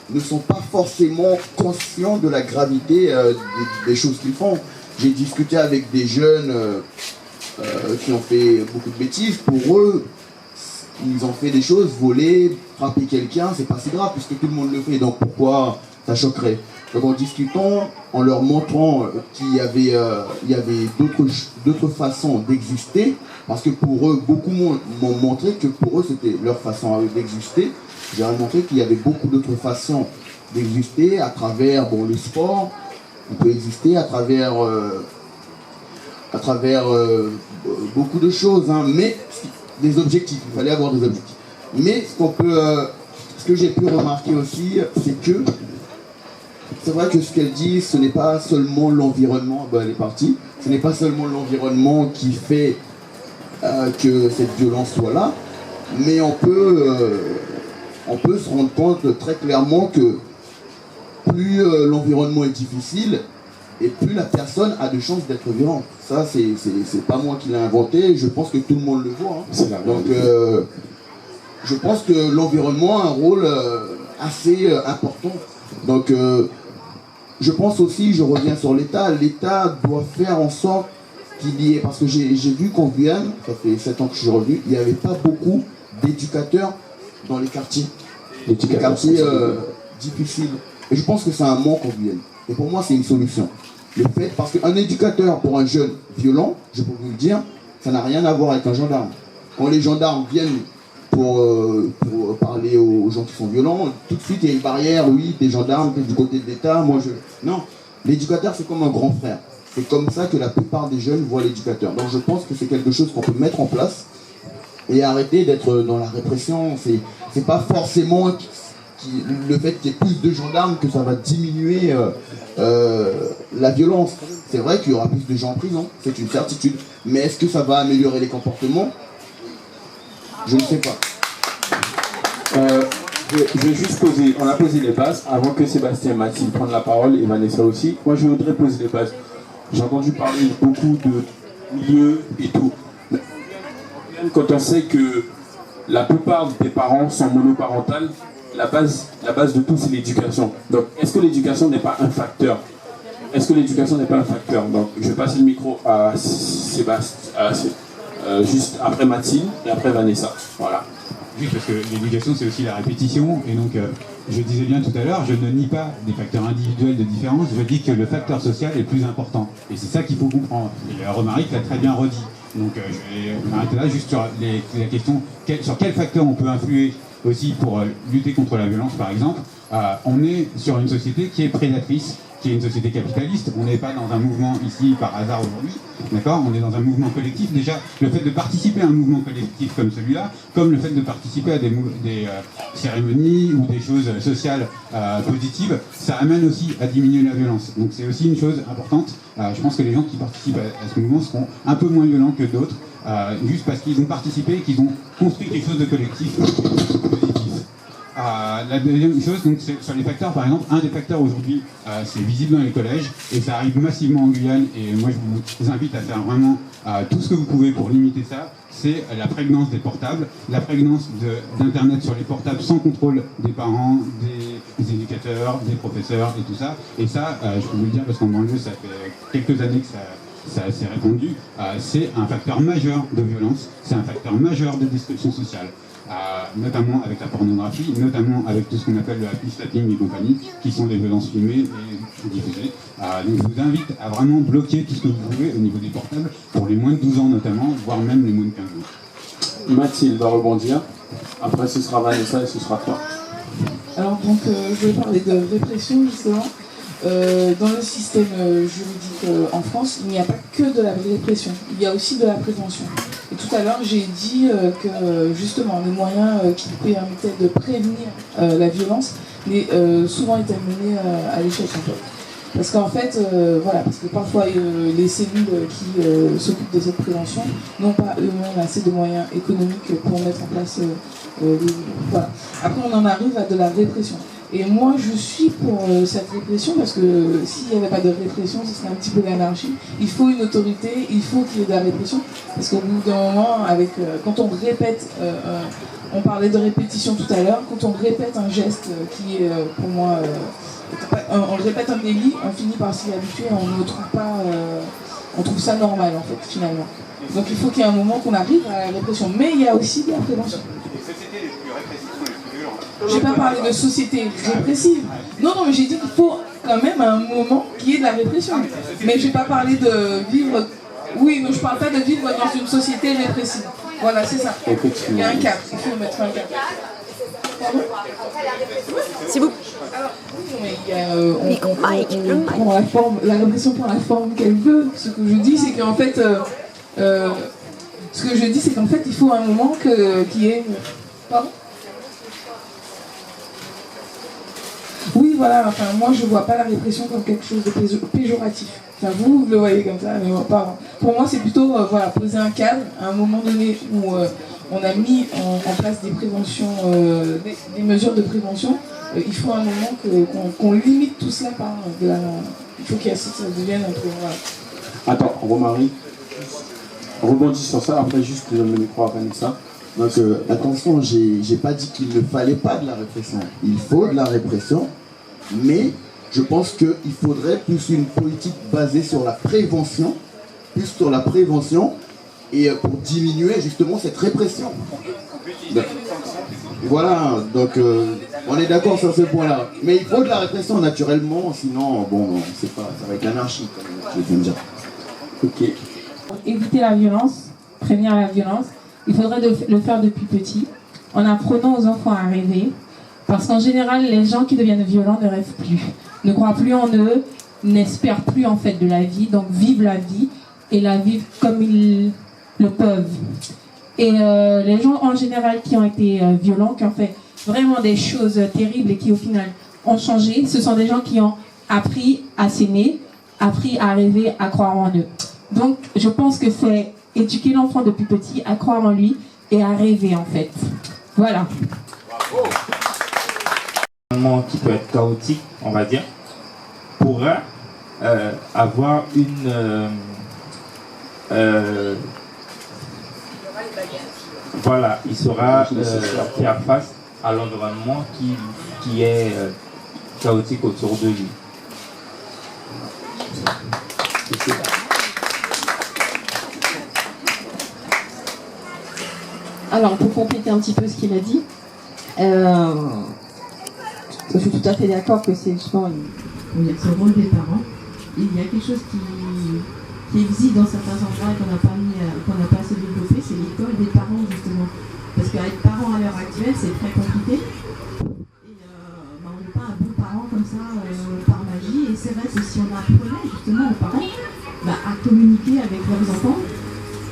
ne sont pas forcément conscients de la gravité des choses qu'ils font. J'ai discuté avec des jeunes qui ont fait beaucoup de bêtises. Pour eux, ils ont fait des choses, voler, frapper quelqu'un, c'est pas si grave puisque tout le monde le fait. Donc pourquoi ça choquerait? Donc en discutant, en leur montrant qu'il y avait d'autres façons d'exister, parce que pour eux, beaucoup m'ont montré que pour eux c'était leur façon à eux d'exister. J'ai montré qu'il y avait beaucoup d'autres façons d'exister à travers le sport. On peut exister à travers beaucoup de choses, hein, mais des objectifs. Il fallait avoir des objectifs. Mais ce que j'ai pu remarquer aussi, c'est que c'est vrai que ce qu'elle dit, ce n'est pas seulement l'environnement. Elle est partie. Ce n'est pas seulement l'environnement qui fait que cette violence soit là, mais on peut se rendre compte très clairement que plus l'environnement est difficile et plus la personne a de chances d'être violente. Ça, c'est pas moi qui l'ai inventé, je pense que tout le monde le voit. Hein. Donc, je pense que l'environnement a un rôle assez important. Donc, je pense aussi, je reviens sur l'État, l'État doit faire en sorte qu'il y ait, parce que j'ai vu qu'en Guyane, ça fait 7 ans que je suis revenu, il n'y avait pas beaucoup d'éducateurs dans les quartiers. Les quartiers difficiles. Et je pense que c'est un manque en Guyane. Et pour moi, c'est une solution. Le fait, parce qu'un éducateur pour un jeune violent, je peux vous le dire, ça n'a rien à voir avec un gendarme. Quand les gendarmes viennent pour parler aux gens qui sont violents, tout de suite il y a une barrière, oui, des gendarmes, du côté de l'État, Non, l'éducateur c'est comme un grand frère. C'est comme ça que la plupart des jeunes voient l'éducateur. Donc je pense que c'est quelque chose qu'on peut mettre en place et arrêter d'être dans la répression. C'est pas forcément le fait qu'il y ait plus de gendarmes que ça va diminuer la violence. C'est vrai qu'il y aura plus de gens en prison, c'est une certitude. Mais est-ce que ça va améliorer les comportements? Je ne sais pas. Je vais juste poser, on a posé les bases avant que Sébastien Mathilde prenne la parole et Vanessa aussi. Moi je voudrais poser les bases. J'ai entendu parler beaucoup de milieux et tout. Quand on sait que la plupart des parents sont monoparentales, la base de tout c'est l'éducation. Donc est-ce que l'éducation n'est pas un facteur? Est-ce que l'éducation n'est pas un facteur? Donc je vais passer le micro à Sébastien, juste après Mathilde et après Vanessa. Voilà. Juste parce que l'éducation c'est aussi la répétition et donc je disais bien tout à l'heure, je ne nie pas des facteurs individuels de différence, je dis que le facteur social est plus important et c'est ça qu'il faut comprendre. Et Romaric l'a très bien redit. Donc je vais m'arrêter là juste sur la question sur quel facteur on peut influer aussi pour lutter contre la violence par exemple. On est sur une société qui est prédatrice, qui est une société capitaliste. On n'est pas dans un mouvement ici par hasard aujourd'hui, d'accord? On est dans un mouvement collectif. Déjà, le fait de participer à un mouvement collectif comme celui-là, comme le fait de participer à des cérémonies ou des choses sociales positives, ça amène aussi à diminuer la violence. Donc c'est aussi une chose importante. Je pense que les gens qui participent à ce mouvement seront un peu moins violents que d'autres, juste parce qu'ils ont participé et qu'ils ont construit quelque chose de collectif positif. La deuxième chose, donc, c'est sur les facteurs, par exemple, un des facteurs aujourd'hui, c'est visible dans les collèges, et ça arrive massivement en Guyane, et moi je vous invite à faire vraiment tout ce que vous pouvez pour limiter ça, c'est la prégnance des portables, la prégnance d'Internet sur les portables sans contrôle des parents, des éducateurs, des professeurs et tout ça. Et ça, je peux vous le dire parce qu'en banlieue, ça fait quelques années que ça s'est répandu, c'est un facteur majeur de violence, c'est un facteur majeur de destruction sociale. Notamment avec la pornographie, notamment avec tout ce qu'on appelle le happy slapping et compagnie, qui sont des violences filmées et diffusées. Donc je vous invite à vraiment bloquer tout ce que vous pouvez au niveau des portables, pour les moins de 12 ans notamment, voire même les moins de 15 ans. Mathilde va rebondir, après ce sera Vanessa et ce sera toi. Alors donc je vais parler de répression justement. Dans le système juridique en France, il n'y a pas que de la répression, il y a aussi de la prévention. Et tout à l'heure, j'ai dit que justement, les moyens qui permettaient de prévenir la violence souvent étaient menés à l'échec en fait. Parce qu'en fait, parce que parfois les cellules qui s'occupent de cette prévention n'ont pas eux-mêmes assez de moyens économiques pour mettre en place voilà. Après, on en arrive à de la répression. Et moi, je suis pour cette répression parce que s'il n'y avait pas de répression, ce serait un petit peu l'anarchie. Il faut une autorité, il faut qu'il y ait de la répression. Parce qu'au bout d'un moment, quand on répète, on parlait de répétition tout à l'heure, quand on répète un geste qui est pour moi, on répète un délit, on finit par s'y habituer, on trouve ça normal en fait, finalement. Donc il faut qu'il y ait un moment qu'on arrive à la répression. Mais il y a aussi de la prévention. J'ai pas parlé de société répressive. Non, mais j'ai dit qu'il faut quand même à un moment qu'il y ait de la répression. Mais j'ai pas parlé de vivre... Oui, mais je parle pas de vivre dans une société répressive. Voilà, c'est ça. Il y a un cadre, il faut mettre un cadre. Pardon ? C'est vous. Alors, oui, mais on prend la forme, la répression prend la forme qu'elle veut. Ce que je dis, c'est qu'en fait... il faut un moment qu'il y ait... Pardon ? Oui, voilà, enfin, moi je vois pas la répression comme quelque chose de péjoratif. Enfin, vous le voyez comme ça, mais pas. Pour moi, c'est plutôt poser un cadre à un moment donné où on a mis en place des préventions, des mesures de prévention. Il faut un moment qu'on limite tout cela par de la. Il faut que ça devienne un peu. Voilà. Attends, Romary, rebondis sur ça, après juste le micro à Vanessa. Donc attention, j'ai pas dit qu'il ne fallait pas de la répression. Il faut de la répression, mais je pense qu'il faudrait plus une politique basée sur la prévention, et pour diminuer justement cette répression. Voilà, donc on est d'accord sur ce point-là. Mais il faut de la répression naturellement, sinon c'est pas, ça va être l'anarchie, comme je viens de dire. Ok. Pour éviter la violence, prévenir la violence, il faudrait le faire depuis petit, en apprenant aux enfants à rêver. Parce qu'en général, les gens qui deviennent violents ne rêvent plus, ne croient plus en eux, n'espèrent plus en fait de la vie, donc vivent la vie et la vivent comme ils le peuvent. Et les gens en général qui ont été violents, qui ont fait vraiment des choses terribles et qui au final ont changé, ce sont des gens qui ont appris à s'aimer, appris à rêver, à croire en eux. Donc je pense que c'est éduquer l'enfant depuis petit à croire en lui et à rêver en fait. Voilà. Un moment qui peut être chaotique, on va dire, pourra avoir une... voilà, il saura faire face à l'environnement qui est chaotique autour de lui. Alors, pour compléter un petit peu ce qu'il a dit, je suis tout à fait d'accord que c'est justement ce rôle des parents. Il y a quelque chose qui existe dans certains endroits et qu'on n'a pas assez développé, c'est l'école des parents justement. Parce qu'être parent à l'heure actuelle, c'est très compliqué. Et on n'est pas un bon parent comme ça par magie. Et c'est vrai que si on apprenait justement aux parents à communiquer avec leurs enfants,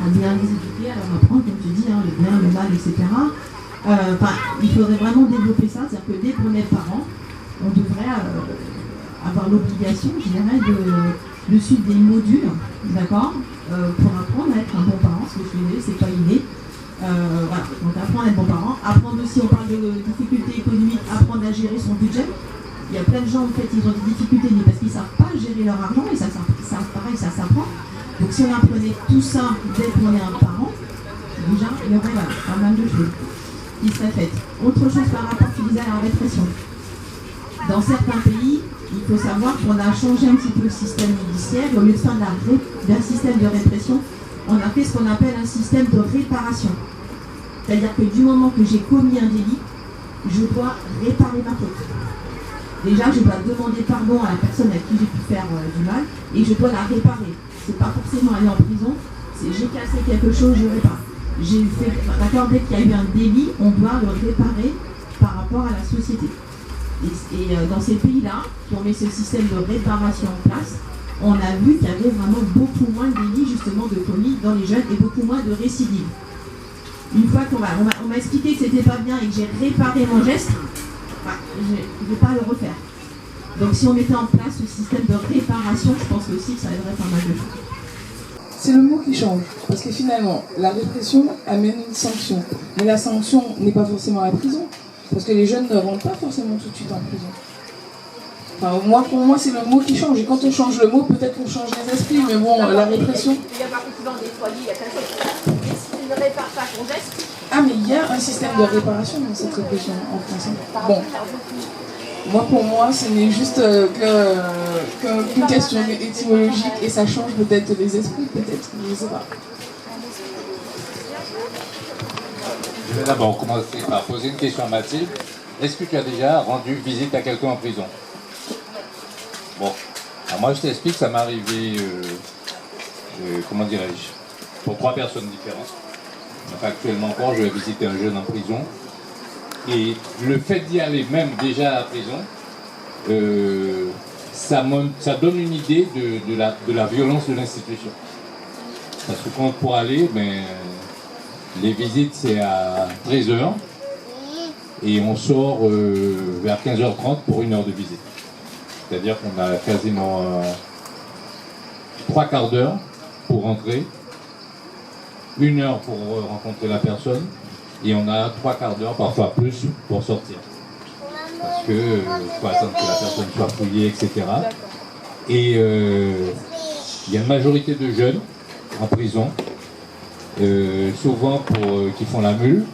à bien les éduquer, à leur apprendre, comme tu dis, le bien, le mal, etc. Il faudrait vraiment développer ça, c'est-à-dire que dès qu'on est parent, on devrait avoir l'obligation, je dirais, de suivre des modules, d'accord, pour apprendre à être un bon parent, ce que je faisais, c'est pas inné. Voilà, donc apprendre à être bon parent, apprendre aussi, on parle de difficultés économiques à gérer son budget. Il y a plein de gens, en fait, ils ont des difficultés parce qu'ils ne savent pas gérer leur argent et ça pareil, ça s'apprend. Donc si on apprenait tout ça dès qu'on est un parent, déjà, il y aurait pas mal de choses qui seraient faites. Autre chose par rapport, tu disais, à la répression. Dans certains pays, il faut savoir qu'on a changé un petit peu le système judiciaire. Au lieu de faire d'un système de répression, on a fait ce qu'on appelle un système de réparation. C'est-à-dire que du moment que j'ai commis un délit, je dois réparer ma faute. Déjà, je dois demander pardon à la personne à qui j'ai pu faire du mal et je dois la réparer. C'est pas forcément aller en prison, c'est j'ai cassé quelque chose, je répare. J'ai fait, d'accord, dès qu'il y a eu un délit, on doit le réparer par rapport à la société. Et dans ces pays-là, qui ont mis ce système de réparation en place, on a vu qu'il y avait vraiment beaucoup moins de délits justement de commis dans les jeunes et beaucoup moins de récidives. Une fois qu'on m'a expliqué que c'était pas bien et que j'ai réparé mon geste, je ne vais pas le refaire. Donc si on mettait en place ce système de réparation, je pense aussi que ça aiderait pas mal de choses. C'est le mot qui change, parce que finalement, la répression amène une sanction. Mais la sanction n'est pas forcément la prison, parce que les jeunes ne rentrent pas forcément tout de suite en prison. Enfin, pour moi, c'est le mot qui change. Et quand on change le mot, peut-être qu'on change les esprits, mais bon, la répression... Il y a pas souvent des foyers, il y a plein de choses. Et si tu ne répares pas ton geste... Ah, mais il y a un système de réparation dans cette répression en français. Bon. Moi, pour moi, ce n'est juste qu'une question étymologique et ça change peut-être les esprits, peut-être, je ne sais pas. Je vais d'abord commencer par poser une question à Mathilde. Est-ce que tu as déjà rendu visite à quelqu'un en prison? Bon, alors moi je t'explique, ça m'est arrivé, comment dirais-je, pour 3 personnes différentes. Enfin, actuellement encore, je vais visiter un jeune en prison. Et le fait d'y aller même déjà à la prison, ça donne une idée de la violence de l'institution. Parce que quand pour aller, les visites c'est à 13h et on sort vers 15h30 pour 1 heure de visite. C'est-à-dire qu'on a quasiment 3 quarts d'heure pour rentrer, 1 heure pour rencontrer la personne, et on a 3 quarts d'heure, parfois plus, pour sortir. Parce que faut attendre que la personne soit fouillée, etc. Et il y a une majorité de jeunes en prison, souvent qui font la mule.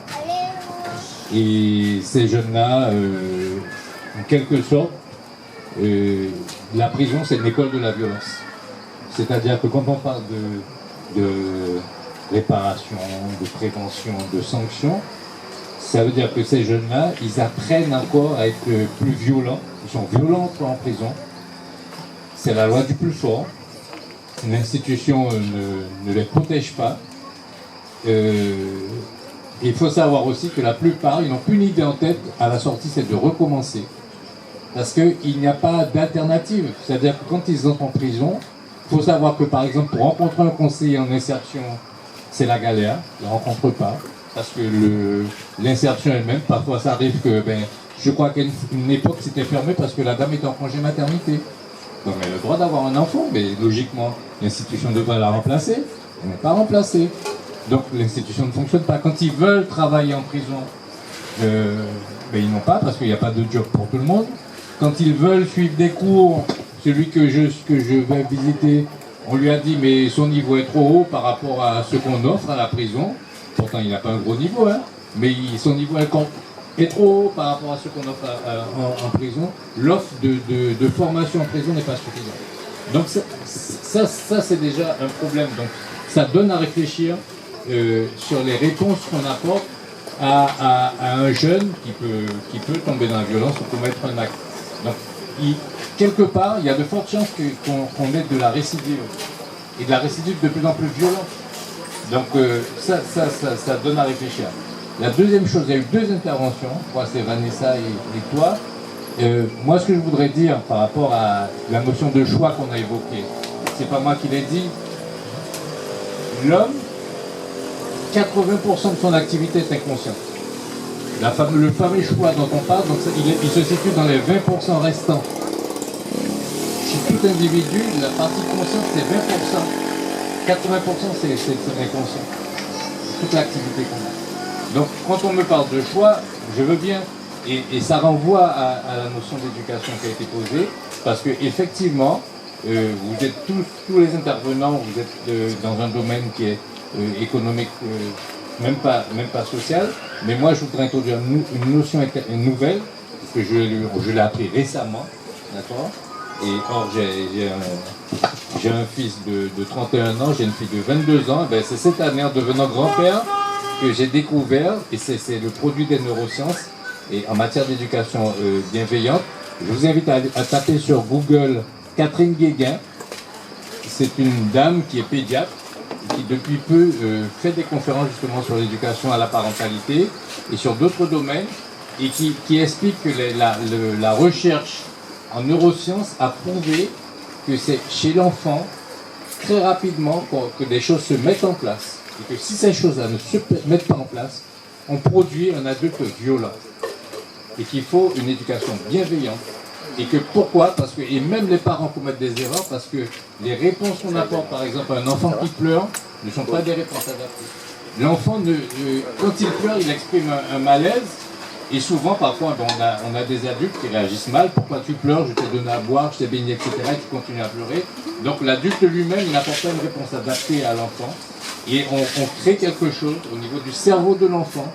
Et ces jeunes-là, en quelque sorte, la prison, c'est une école de la violence. C'est-à-dire que quand on parle de réparation, de prévention, de sanction, ça veut dire que ces jeunes-là, ils apprennent encore à être plus violents. Ils sont violents en prison. C'est la loi du plus fort. L'institution ne les protège pas. Il faut savoir aussi que la plupart, ils n'ont qu'une idée en tête à la sortie, c'est de recommencer. Parce qu'il n'y a pas d'alternative. C'est-à-dire que quand ils entrent en prison, il faut savoir que par exemple, pour rencontrer un conseiller en insertion, c'est la galère, ils ne rencontrent pas. Parce que l'insertion elle-même, parfois ça arrive que, je crois qu'à une époque c'était fermé parce que la dame était en congé maternité. Donc elle a le droit d'avoir un enfant, mais logiquement, l'institution devrait la remplacer. Elle n'est pas remplacée. Donc l'institution ne fonctionne pas. Quand ils veulent travailler en prison, ils n'ont pas parce qu'il n'y a pas de job pour tout le monde. Quand ils veulent suivre des cours, celui que je vais visiter, on lui a dit mais son niveau est trop haut par rapport à ce qu'on offre à la prison. Pourtant il n'a pas un gros niveau, mais son niveau est trop haut par rapport à ce qu'on offre en prison. L'offre de formation en prison n'est pas suffisante. Donc ça c'est déjà un problème. Donc ça donne à réfléchir sur les réponses qu'on apporte à un jeune qui peut tomber dans la violence ou commettre un acte. Donc, quelque part, il y a de fortes chances qu'on ait de la récidive, et de la récidive de plus en plus violente. Donc, ça donne à réfléchir. La deuxième chose, il y a eu 2 interventions, je crois que c'est Vanessa et toi. Moi, ce que je voudrais dire par rapport à la notion de choix qu'on a évoquée, c'est pas moi qui l'ai dit, l'homme, 80% de son activité est inconsciente. Le fameux choix dont on parle, donc il se situe dans les 20% restants. Chez tout individu, la partie consciente c'est 20%. 80% c'est inconscient. Toute l'activité qu'on a. Donc quand on me parle de choix, je veux bien Et ça renvoie à la notion d'éducation qui a été posée, parce que effectivement, vous êtes tous les intervenants, vous êtes dans un domaine qui est économique, même pas social, mais moi je voudrais introduire une notion nouvelle, que je l'ai appris récemment, d'accord? Et or j'ai un fils de 31 ans, j'ai une fille de 22 ans, et c'est cette année en devenant grand-père que j'ai découvert, et c'est le produit des neurosciences, et en matière d'éducation bienveillante, je vous invite à taper sur Google Catherine Guéguin. C'est une dame qui est pédiatre, qui depuis peu fait des conférences justement sur l'éducation à la parentalité et sur d'autres domaines, et qui explique que la recherche en neurosciences a prouvé que c'est chez l'enfant très rapidement que des choses se mettent en place, et que si ces choses-là ne se mettent pas en place, on produit un adulte violent, et qu'il faut une éducation bienveillante. Et que pourquoi? Parce que, et même les parents commettent des erreurs, parce que les réponses qu'on apporte, par exemple, à un enfant qui pleure, ne sont pas des réponses adaptées. L'enfant, quand il pleure, il exprime un malaise, et souvent, parfois, on a des adultes qui réagissent mal. Pourquoi tu pleures? Je t'ai donné à boire, je t'ai baigné, etc. Et tu continues à pleurer. Donc l'adulte lui-même, il n'apporte pas une réponse adaptée à l'enfant. Et on crée quelque chose au niveau du cerveau de l'enfant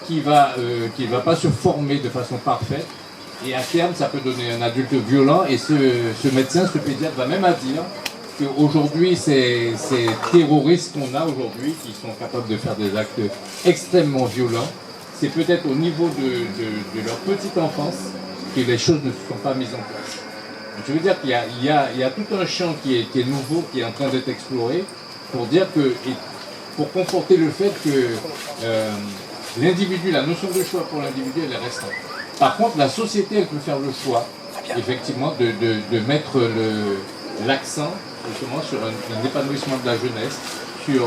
qui va pas se former de façon parfaite. Et à terme, ça peut donner un adulte violent. Et ce médecin, ce pédiatre va même à dire qu'aujourd'hui, ces terroristes qu'on a aujourd'hui, qui sont capables de faire des actes extrêmement violents, c'est peut-être au niveau de leur petite enfance que les choses ne se sont pas mises en place. Donc, je veux dire qu'il y a tout un champ qui est nouveau, qui est en train d'être exploré, pour dire que, et pour conforter le fait que l'individu, la notion de choix pour l'individu, elle est restreinte. Par contre, la société, elle peut faire le choix, effectivement, de mettre l'accent justement sur un épanouissement de la jeunesse, sur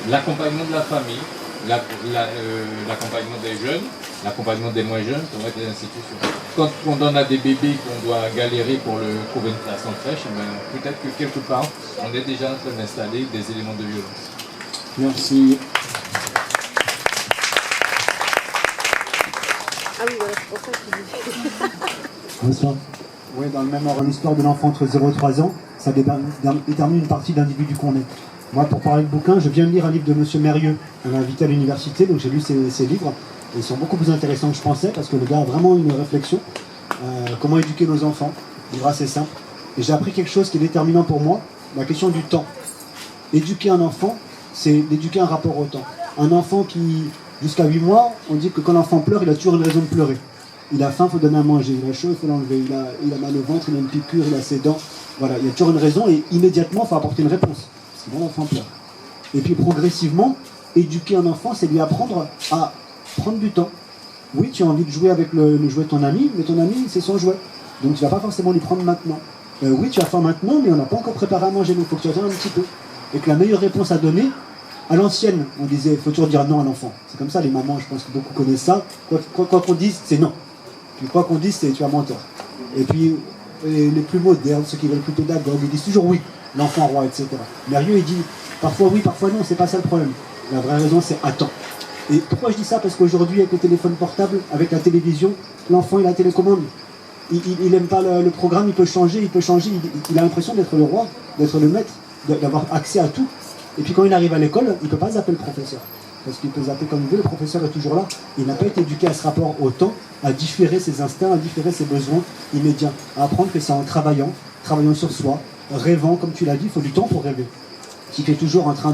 l'accompagnement de la famille, l'accompagnement des jeunes, l'accompagnement des moins jeunes, pour mettre les institutions. Quand on donne à des bébés qu'on doit galérer pour trouver une place en crèche, peut-être que quelque part, on est déjà en train d'installer des éléments de violence. Merci. Ah oui, voilà, c'est pour ça que Bonsoir. Oui, dans le même ordre, l'histoire de l'enfant entre 0 et 3 ans, ça détermine une partie de l'individu qu'on est. Moi, pour parler de bouquin, je viens de lire un livre de M. Mérieux. On m'a invité à l'université, donc j'ai lu ses livres. Et ils sont beaucoup plus intéressants que je pensais, parce que le gars a vraiment une réflexion. Comment éduquer nos enfants. Un livre assez simple. Et j'ai appris quelque chose qui est déterminant pour moi, la question du temps. Éduquer un enfant, c'est d'éduquer un rapport au temps. Un enfant qui, jusqu'à 8 mois, on dit que quand l'enfant pleure, il a toujours une raison de pleurer. Il a faim, il faut donner à manger. Il a chaud, il faut l'enlever. Il a mal au ventre, il a une piqûre, il a ses dents. Voilà, il y a toujours une raison et immédiatement, il faut apporter une réponse. Sinon, l'enfant pleure. Et puis progressivement, éduquer un enfant, c'est lui apprendre à prendre du temps. Oui, tu as envie de jouer avec le jouet de ton ami, mais ton ami, c'est son jouet. Donc tu ne vas pas forcément lui prendre maintenant. Oui, tu as faim maintenant, mais on n'a pas encore préparé à manger, donc il faut que tu attends un petit peu. Et que la meilleure réponse à donner, à l'ancienne, on disait, il faut toujours dire non à l'enfant. C'est comme ça, les mamans, je pense que beaucoup connaissent ça. Quoi qu'on dise, c'est non. Puis quoi qu'on dise, c'est tu as menteur. Et puis, les plus modernes, ceux qui veulent plus pédagogues, ils disent toujours oui, l'enfant roi, etc. Mérieux, il dit, parfois oui, parfois non, c'est pas ça le problème. La vraie raison, c'est attends. Et pourquoi je dis ça? Parce qu'aujourd'hui, avec le téléphone portable, avec la télévision, l'enfant, il a la télécommande. Il n'aime pas le programme, il peut changer, il a l'impression d'être le roi, d'être le maître, d'avoir accès à tout. Et puis quand il arrive à l'école, il ne peut pas zapper le professeur. Parce qu'il peut zapper comme il veut, le professeur est toujours là. Il n'a pas été éduqué à ce rapport au temps, à différer ses instincts, à différer ses besoins immédiats. À apprendre que c'est en travaillant sur soi, rêvant, comme tu l'as dit, il faut du temps pour rêver. Si tu es toujours en train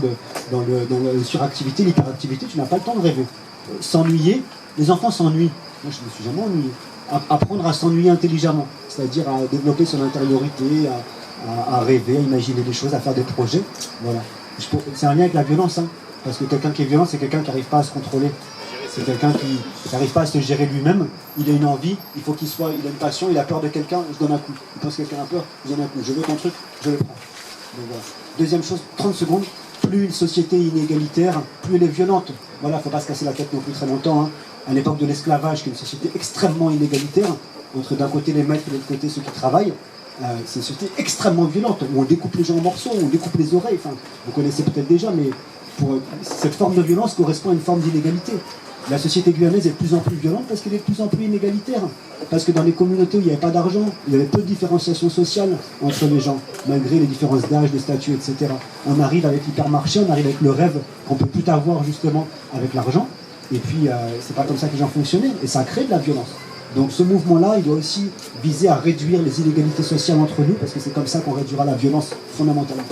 dans la suractivité, l'hyperactivité, tu n'as pas le temps de rêver. S'ennuyer, les enfants s'ennuient. Moi, je ne me suis jamais ennuyé. Apprendre à s'ennuyer intelligemment, c'est-à-dire à développer son intériorité, à rêver, à imaginer des choses, à faire des projets. Voilà. C'est un lien avec la violence, hein, parce que quelqu'un qui est violent, c'est quelqu'un qui n'arrive pas à se contrôler. C'est quelqu'un qui n'arrive pas à se gérer lui-même. Il a une envie, il a une passion, il a peur de quelqu'un, je donne un coup. Il pense que quelqu'un a peur, je donne un coup. Je veux ton truc, je le prends. Donc, voilà. Deuxième chose, 30 secondes, plus une société est inégalitaire, plus elle est violente. Voilà, il ne faut pas se casser la tête non plus très longtemps. Hein. À l'époque de l'esclavage, qui est une société extrêmement inégalitaire, entre d'un côté les maîtres et de l'autre côté ceux qui travaillent, c'est une société extrêmement violente, où on découpe les gens en morceaux, où on découpe les oreilles. Enfin, vous connaissez peut-être déjà, mais cette forme de violence correspond à une forme d'inégalité. La société guyanaise est de plus en plus violente parce qu'elle est de plus en plus inégalitaire. Parce que dans les communautés où il n'y avait pas d'argent, il y avait peu de différenciation sociale entre les gens, malgré les différences d'âge, de statut, etc. On arrive avec l'hypermarché, on arrive avec le rêve qu'on ne peut plus avoir justement avec l'argent. Et puis, c'est pas comme ça que les gens fonctionnaient. Et ça crée de la violence. Donc ce mouvement-là, il doit aussi viser à réduire les inégalités sociales entre nous, parce que c'est comme ça qu'on réduira la violence fondamentalement.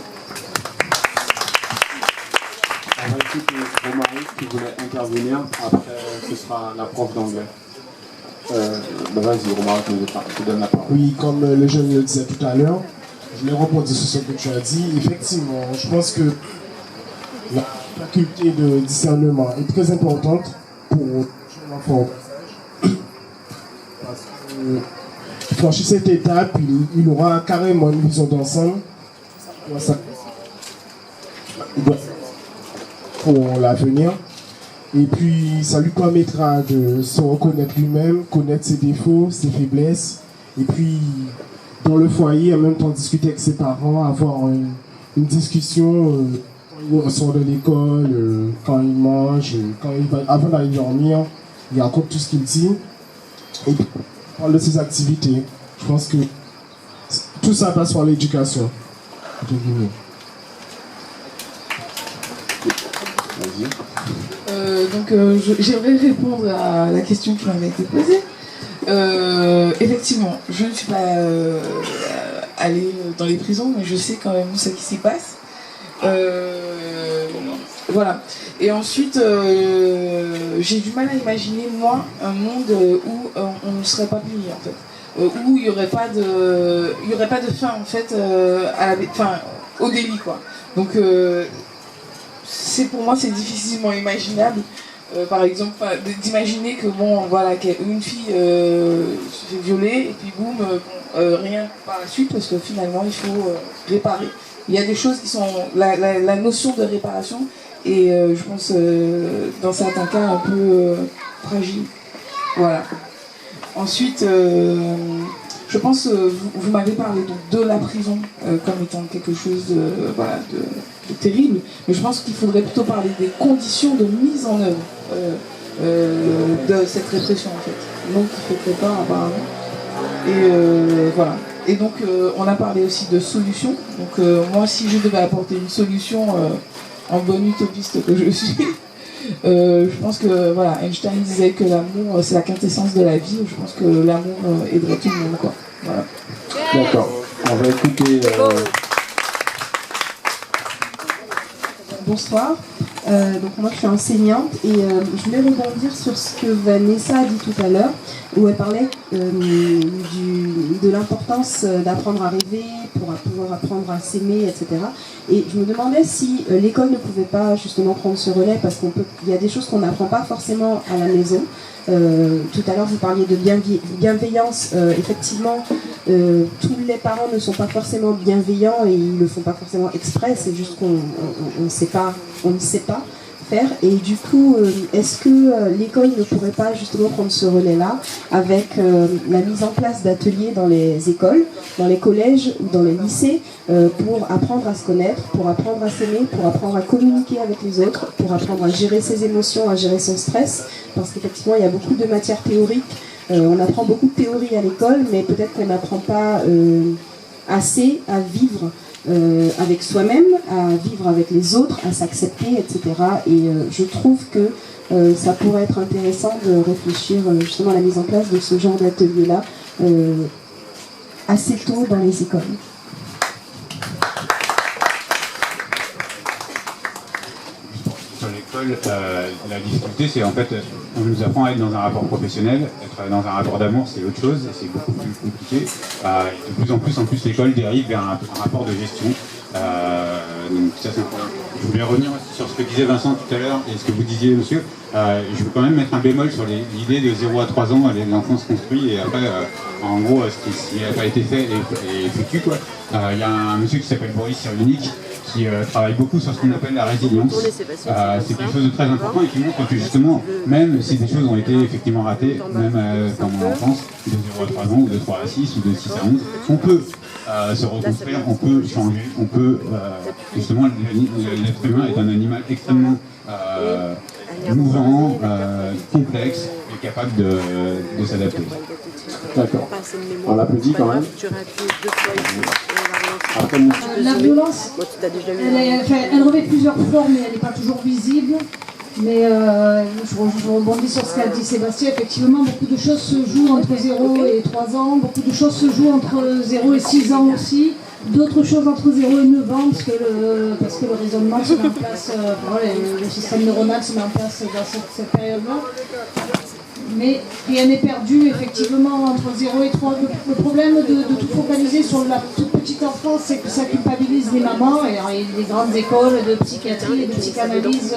On va écouter Romary qui voulait intervenir. Après, ce sera la prof d'anglais. Vas-y, Romary, je te donne la parole. Oui, comme le jeune le disait tout à l'heure, je vais rebondir sur ce que tu as dit. Effectivement, je pense que la faculté de discernement est très importante pour l'enfant. Parce que franchir cette étape, il aura carrément une vision d'ensemble. Il doit pour l'avenir. Et puis, ça lui permettra de se reconnaître lui-même, connaître ses défauts, ses faiblesses. Et puis, dans le foyer, en même temps, discuter avec ses parents, avoir une discussion quand il sort de l'école, quand il mange, avant d'aller dormir. Il raconte tout ce qu'il dit. Et puis, on parle de ses activités. Je pense que tout ça passe par l'éducation. J'aimerais répondre à la question qui m'avait été posée. Effectivement, je ne suis pas allée dans les prisons, mais je sais quand même ce qui s'y passe. Voilà. Et ensuite, j'ai du mal à imaginer, moi, un monde où on ne serait pas puni, en fait. Où il n'y aurait pas de fin, en fait, au délit, quoi. Donc, pour moi, c'est difficilement imaginable. Par exemple, d'imaginer que qu'une fille se fait violer et puis boum, rien par la suite, parce que finalement il faut réparer. Il y a des choses qui sont la notion de réparation et je pense dans certains cas un peu fragile. Voilà. Ensuite, je pense vous m'avez parlé donc de la prison comme étant quelque chose de terrible, mais je pense qu'il faudrait plutôt parler des conditions de mise en œuvre de cette répression en fait. Donc il faut préparer apparemment. Et voilà. Et donc on a parlé aussi de solutions. Donc moi si je devais apporter une solution en bonne utopiste que je suis, je pense que voilà, Einstein disait que l'amour c'est la quintessence de la vie. Je pense que l'amour aiderait tout le monde quoi. Voilà. D'accord. On va écouter. Bonsoir, donc moi je suis enseignante et je voulais rebondir sur ce que Vanessa a dit tout à l'heure où elle parlait de l'importance d'apprendre à rêver pour pouvoir apprendre à s'aimer, etc. Et je me demandais si l'école ne pouvait pas justement prendre ce relais parce qu'il y a des choses qu'on n'apprend pas forcément à la maison. Tout à l'heure vous parliez de bienveillance, effectivement tous les parents ne sont pas forcément bienveillants et ils ne le font pas forcément exprès, c'est juste qu'on ne sait pas faire et du coup est-ce que l'école ne pourrait pas justement prendre ce relais-là avec la mise en place d'ateliers dans les écoles, dans les collèges ou dans les lycées pour apprendre à se connaître, pour apprendre à s'aimer, pour apprendre à communiquer avec les autres, pour apprendre à gérer ses émotions, à gérer son stress parce qu'effectivement il y a beaucoup de matières théoriques, on apprend beaucoup de théories à l'école mais peut-être qu'on n'apprend pas assez à vivre avec soi-même, à vivre avec les autres, à s'accepter, etc. Et je trouve que ça pourrait être intéressant de réfléchir justement à la mise en place de ce genre d'atelier-là assez tôt dans les écoles. Sur l'école, la difficulté, c'est en fait, on nous apprend à être dans un rapport professionnel, être dans un rapport d'amour, c'est autre chose, et c'est beaucoup plus compliqué. De plus en plus, l'école dérive vers un rapport de gestion. Donc ça, c'est un problème. Je voulais revenir aussi sur ce que disait Vincent tout à l'heure et ce que vous disiez, monsieur. Je veux quand même mettre un bémol sur l'idée de 0 à 3 ans, l'enfant se construit et après, en gros, ce qui n'a pas été fait est foutu, quoi. Il y a un monsieur qui s'appelle Boris Cyrulnik qui travaille beaucoup sur ce qu'on appelle la résilience. C'est quelque chose de très important et qui montre que justement, même si des choses ont été effectivement ratées, même dans mon enfance, de 0 à 3 ans, ou de 3 à 6, ou de 6 à 11, on peut se reconstruire, on peut changer, on peut justement, l'être humain est un animal extrêmement mouvant, complexe et capable de s'adapter. D'accord. On l'applaudit quand même. La violence, elle revêt plusieurs formes et elle n'est pas toujours visible. Mais je rebondis sur ce qu'a dit Sébastien. Effectivement, beaucoup de choses se jouent entre 0 et 3 ans. Beaucoup de choses se jouent entre 0 et 6 ans aussi. D'autres choses entre 0 et 9 ans, parce que le raisonnement se met en place, le système neuronal se met en place dans cette période-là. Mais rien n'est perdu, effectivement, entre 0 et 3. Le problème de tout focaliser sur la toute petite enfance, c'est que ça culpabilise les mamans. Et alors, il y a des grandes écoles de psychiatrie et de psychanalyse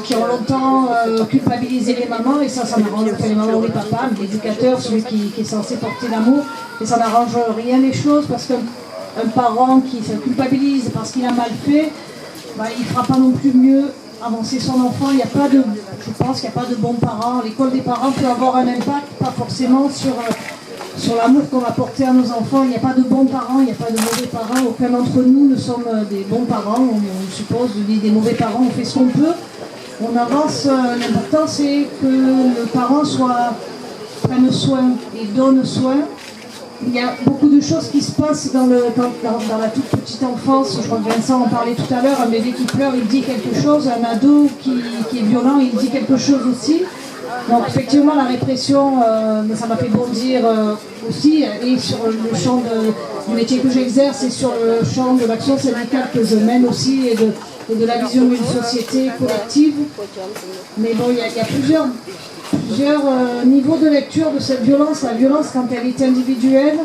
qui ont longtemps culpabilisé les mamans. Et ça n'arrange pas les mamans ou les papas, mais l'éducateur, celui qui est censé porter l'amour. Et ça n'arrange rien les choses, parce qu'un parent qui se culpabilise parce qu'il a mal fait, il ne fera pas non plus mieux avancer son enfant. Je pense qu'il n'y a pas de bons parents. L'école des parents peut avoir un impact, pas forcément sur l'amour qu'on va porter à nos enfants. Il n'y a pas de bons parents, il n'y a pas de mauvais parents. Aucun d'entre nous ne sommes des bons parents. On suppose des mauvais parents, on fait ce qu'on peut. On avance. L'important, c'est que le parent prenne soin et donne soin. Il y a beaucoup de choses qui se passent dans la toute petite enfance. Je crois que Vincent en parlait tout à l'heure. Un bébé qui pleure, il dit quelque chose. Un ado qui est violent, il dit quelque chose aussi. Donc effectivement, la répression, ça m'a fait bondir aussi. Et sur le champ du métier que j'exerce et sur le champ de l'action syndicale que je mène aussi et de la vision d'une société collective. Mais bon, il y a plusieurs niveaux de lecture de cette violence. La violence, quand elle est individuelle,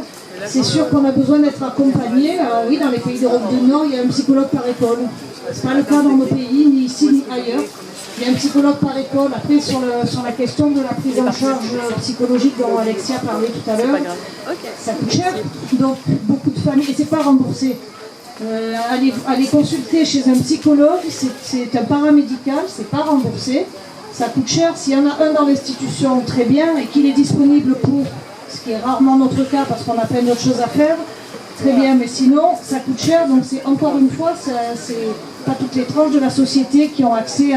c'est sûr qu'on a besoin d'être accompagné. Alors oui, dans les pays d'Europe du Nord, il y a un psychologue par école. Ce n'est pas le cas dans nos pays, ni ici ni ailleurs. Il y a un psychologue par école. Après, sur la question de la prise en charge psychologique dont Alexia parlait tout à l'heure, ça coûte cher. Donc, beaucoup de familles, et c'est pas remboursé. Aller consulter chez un psychologue, c'est un paramédical, c'est pas remboursé. Ça coûte cher. S'il y en a un dans l'institution, très bien, et qu'il est disponible pour, ce qui est rarement notre cas parce qu'on a plein d'autres choses à faire, très bien, mais sinon, ça coûte cher. Donc c'est encore une fois, c'est pas toutes les tranches de la société qui ont accès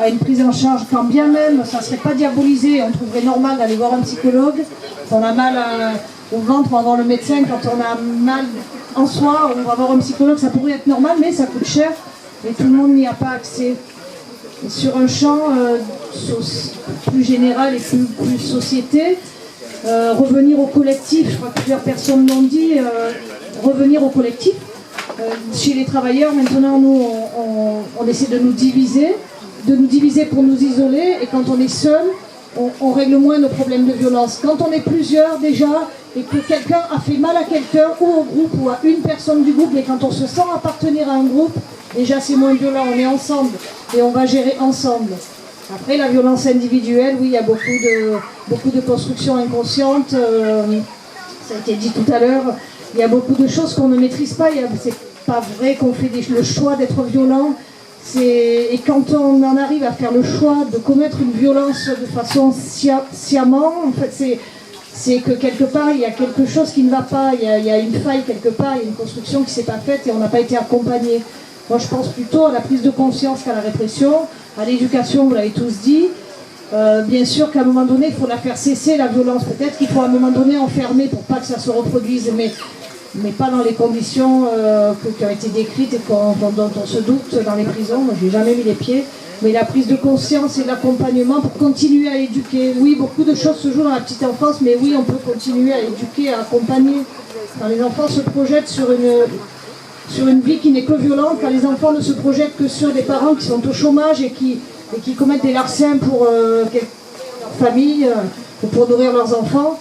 à une prise en charge, quand bien même ça ne serait pas diabolisé. On trouverait normal d'aller voir un psychologue. Quand on a mal au ventre, on va voir le médecin. Quand on a mal en soi, on va voir un psychologue. Ça pourrait être normal, mais ça coûte cher et tout le monde n'y a pas accès. Sur un champ plus général et plus société, revenir au collectif, je crois que plusieurs personnes l'ont dit, revenir au collectif. Chez les travailleurs, maintenant, nous, on essaie de nous diviser pour nous isoler, et quand on est seul, on règle moins nos problèmes de violence. Quand on est plusieurs déjà, et que quelqu'un a fait mal à quelqu'un, ou au groupe, ou à une personne du groupe, mais quand on se sent appartenir à un groupe, déjà c'est moins violent, on est ensemble, et on va gérer ensemble. Après, la violence individuelle, oui, il y a beaucoup de constructions inconscientes, ça a été dit tout à l'heure, il y a beaucoup de choses qu'on ne maîtrise pas, c'est pas vrai qu'on fait le choix d'être violent, et quand on en arrive à faire le choix de commettre une violence de façon sciemment, en fait, c'est que quelque part, il y a quelque chose qui ne va pas, il y a une faille quelque part, il y a une construction qui ne s'est pas faite et on n'a pas été accompagné. Moi, je pense plutôt à la prise de conscience qu'à la répression, à l'éducation, vous l'avez tous dit. Bien sûr qu'à un moment donné, il faut la faire cesser, la violence. Peut-être qu'il faut à un moment donné enfermer pour pas que ça se reproduise, mais pas dans les conditions qui ont été décrites et dont on se doute dans les prisons. Moi, je n'ai jamais mis les pieds. Mais la prise de conscience et l'accompagnement pour continuer à éduquer. Oui, beaucoup de choses se jouent dans la petite enfance, mais oui, on peut continuer à éduquer, à accompagner. Quand les enfants se projettent sur une vie qui n'est que violente, quand les enfants ne se projettent que sur des parents qui sont au chômage et qui commettent des larcins pour leur famille ou pour nourrir leurs enfants,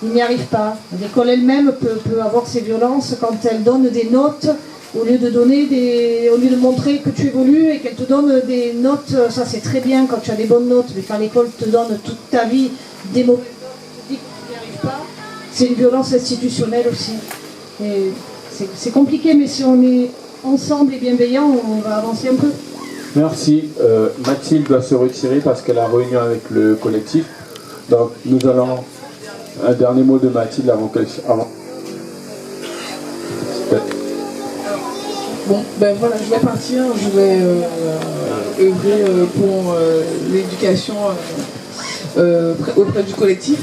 ils n'y arrivent pas. L'école elle-même peut avoir ces violences quand elle donne des notes. Au lieu de montrer que tu évolues et qu'elle te donne des notes, ça c'est très bien quand tu as des bonnes notes, mais quand l'école te donne toute ta vie des mauvaises notes, tu n'y arrives pas, c'est une violence institutionnelle aussi. Et c'est compliqué, mais si on est ensemble et bienveillants, on va avancer un peu. Merci. Mathilde doit se retirer parce qu'elle a réunion avec le collectif. Donc nous allons un dernier mot de Mathilde avant. Bon, ben voilà, je vais partir, je vais œuvrer pour l'éducation auprès du collectif.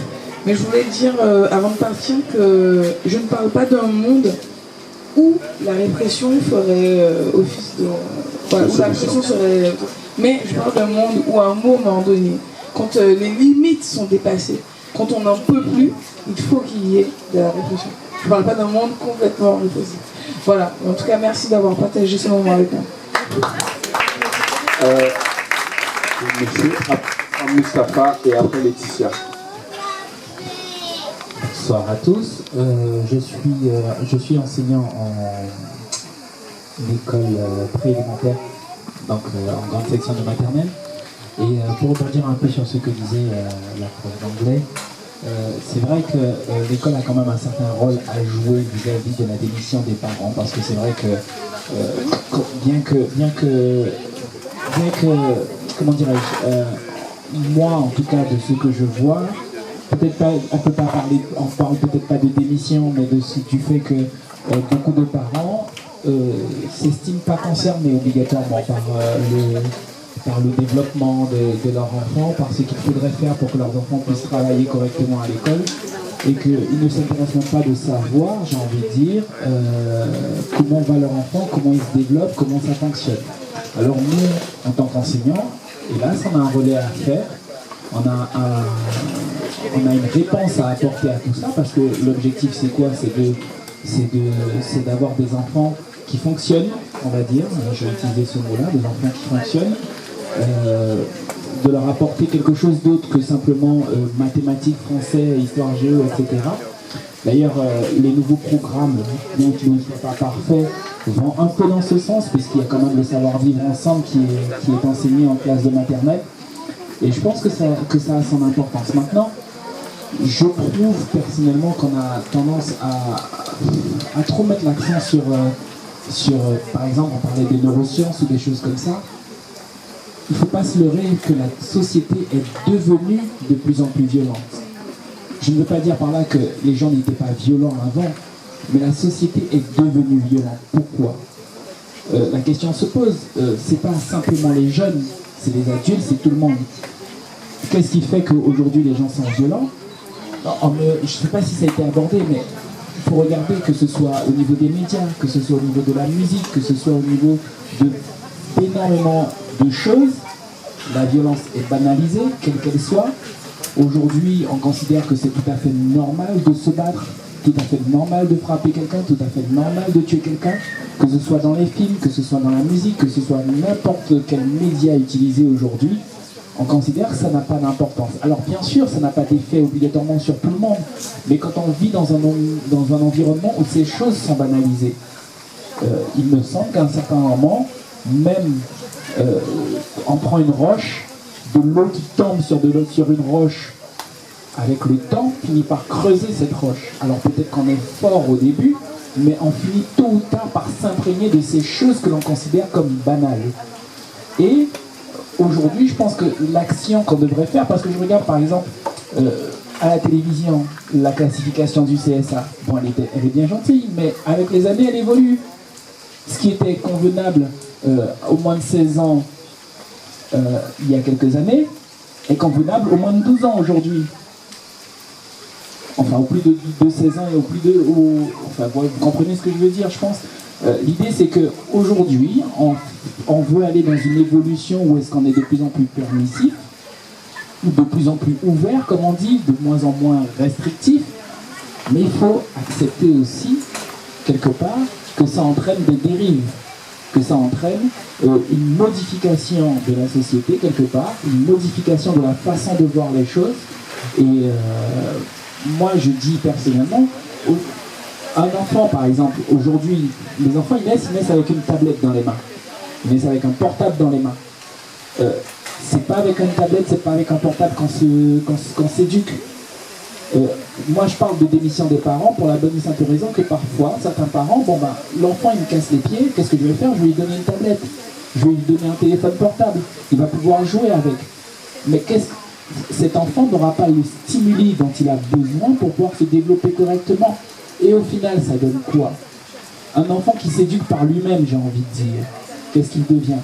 Mais je voulais dire avant de partir que je ne parle pas d'un monde où la répression ferait office de... Voilà, où la répression serait... Mais je parle d'un monde où à un moment donné, quand les limites sont dépassées, quand on n'en peut plus, il faut qu'il y ait de la répression. Je ne parle pas d'un monde complètement répressif. Voilà, en tout cas, merci d'avoir partagé ce moment avec moi. Monsieur, après Moustapha et après Laetitia. Bonsoir à tous. Je suis enseignant en école préélémentaire, donc en grande section de maternelle. Et pour rebondir un peu sur ce que disait la prof d'anglais, c'est vrai que l'école a quand même un certain rôle à jouer vis-à-vis de la démission des parents, parce que c'est vrai que bien que comment dirais-je, moi en tout cas de ce que je vois, peut-être pas, on parle peut-être pas de démission, mais du fait que beaucoup de parents s'estiment pas concernés obligatoirement par le développement de leurs enfants, par ce qu'il faudrait faire pour que leurs enfants puissent travailler correctement à l'école, et qu'ils ne s'intéressent même pas de savoir, j'ai envie de dire, comment va leur enfant, comment il se développe, comment ça fonctionne. Alors nous, en tant qu'enseignants, hélas, on a un relais à faire, on a une réponse à apporter à tout ça, parce que l'objectif c'est quoi? C'est d'avoir des enfants qui fonctionnent, on va dire, je vais utiliser ce mot-là, des enfants qui fonctionnent, de leur apporter quelque chose d'autre que simplement mathématiques, français, histoire géo, etc. D'ailleurs, les nouveaux programmes, bien qu'ils ne soient pas parfaits, vont un peu dans ce sens, puisqu'il y a quand même le savoir-vivre ensemble qui est enseigné en classe de maternelle. Et je pense que ça a son importance. Maintenant, je trouve personnellement qu'on a tendance à trop mettre l'accent sur, par exemple, on parlait des neurosciences ou des choses comme ça. Il ne faut pas se leurrer que la société est devenue de plus en plus violente. Je ne veux pas dire par là que les gens n'étaient pas violents avant, mais la société est devenue violente. Pourquoi? La question se pose, c'est pas simplement les jeunes, c'est les adultes, c'est tout le monde. Qu'est-ce qui fait qu'aujourd'hui les gens sont violents? Je ne sais pas si ça a été abordé, mais il faut regarder que ce soit au niveau des médias, que ce soit au niveau de la musique, que ce soit au niveau d'énormément de choses. La violence est banalisée, quelle qu'elle soit. Aujourd'hui, on considère que c'est tout à fait normal de se battre, tout à fait normal de frapper quelqu'un, tout à fait normal de tuer quelqu'un, que ce soit dans les films, que ce soit dans la musique, que ce soit n'importe quel média utilisé aujourd'hui. On considère que ça n'a pas d'importance. Alors bien sûr, ça n'a pas d'effet obligatoirement sur tout le monde, mais quand on vit dans un environnement où ces choses sont banalisées, il me semble qu'à un certain moment, même on prend une roche, de l'eau qui tombe sur une roche, avec le temps, finit par creuser cette roche. Alors peut-être qu'on est fort au début, mais on finit tôt ou tard par s'imprégner de ces choses que l'on considère comme banales. Et aujourd'hui, je pense que l'action qu'on devrait faire, parce que je regarde par exemple à la télévision la classification du CSA, bon, elle est bien gentille, mais avec les années, elle évolue. Ce qui était convenable au moins de 16 ans il y a quelques années est convenable au moins de 12 ans aujourd'hui. Enfin, au plus de 16 ans et au plus de... enfin, vous comprenez ce que je veux dire, je pense. L'idée, c'est qu'aujourd'hui, on veut aller dans une évolution où est-ce qu'on est de plus en plus permissif, ou de plus en plus ouvert, comme on dit, de moins en moins restrictif. Mais il faut accepter aussi, quelque part, que ça entraîne des dérives, que ça entraîne une modification de la société, quelque part, une modification de la façon de voir les choses. Et moi, je dis personnellement, un enfant, par exemple, aujourd'hui, les enfants, ils naissent avec une tablette dans les mains. Ils naissent avec un portable dans les mains. C'est pas avec une tablette, c'est pas avec un portable qu'on s'éduque. Moi, je parle de démission des parents pour la bonne et simple raison que parfois, certains parents, l'enfant, il me casse les pieds, qu'est-ce que je vais faire? Je vais lui donner une tablette. Je vais lui donner un téléphone portable. Il va pouvoir jouer avec. Mais cet enfant n'aura pas le stimuli dont il a besoin pour pouvoir se développer correctement. Et au final, ça donne quoi? Un enfant qui s'éduque par lui-même, j'ai envie de dire, qu'est-ce qu'il devient?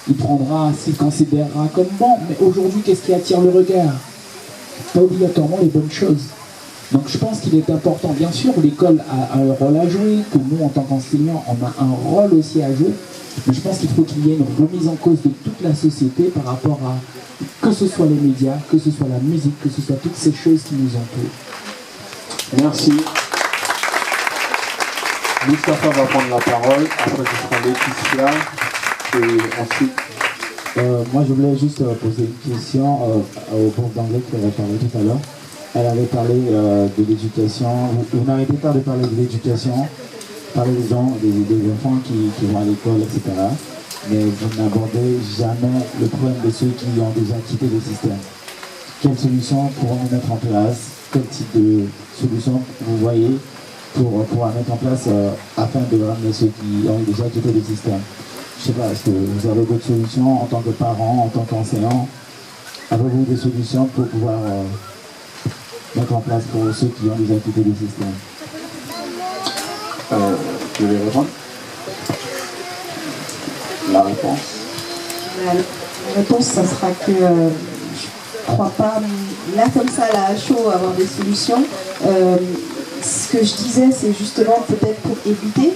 Il prendra, s'il considérera comme bon, mais aujourd'hui, qu'est-ce qui attire le regard? Pas obligatoirement les bonnes choses. Donc je pense qu'il est important, bien sûr, l'école a un rôle à jouer, que nous, en tant qu'enseignants, on a un rôle aussi à jouer, mais je pense qu'il faut qu'il y ait une remise en cause de toute la société par rapport à, que ce soit les médias, que ce soit la musique, que ce soit toutes ces choses qui nous entourent. Merci. Moustapha va prendre la parole, après ce sera Laetitia, et ensuite... Moi, je voulais juste poser une question au prof d'anglais qui avait parlé tout à l'heure. Elle avait parlé de l'éducation. Vous n'arrêtez pas de parler de l'éducation, parler des enfants qui vont à l'école, etc. Mais vous n'abordez jamais le problème de ceux qui ont déjà quitté le système. Quelles solutions pourrons-nous mettre en place? Quel type de solutions vous voyez pour mettre en place afin de ramener ceux qui ont déjà quitté le système? Je ne sais pas, est-ce que vous avez d'autres solutions en tant que parents, en tant qu'enseignants? Avez-vous des solutions pour pouvoir mettre en place pour ceux qui ont déjà quitté le système? Tu veux répondre? La réponse? La réponse, ça sera que je ne crois pas, là comme ça, là à chaud, avoir des solutions. Ce que je disais, c'est justement peut-être pour éviter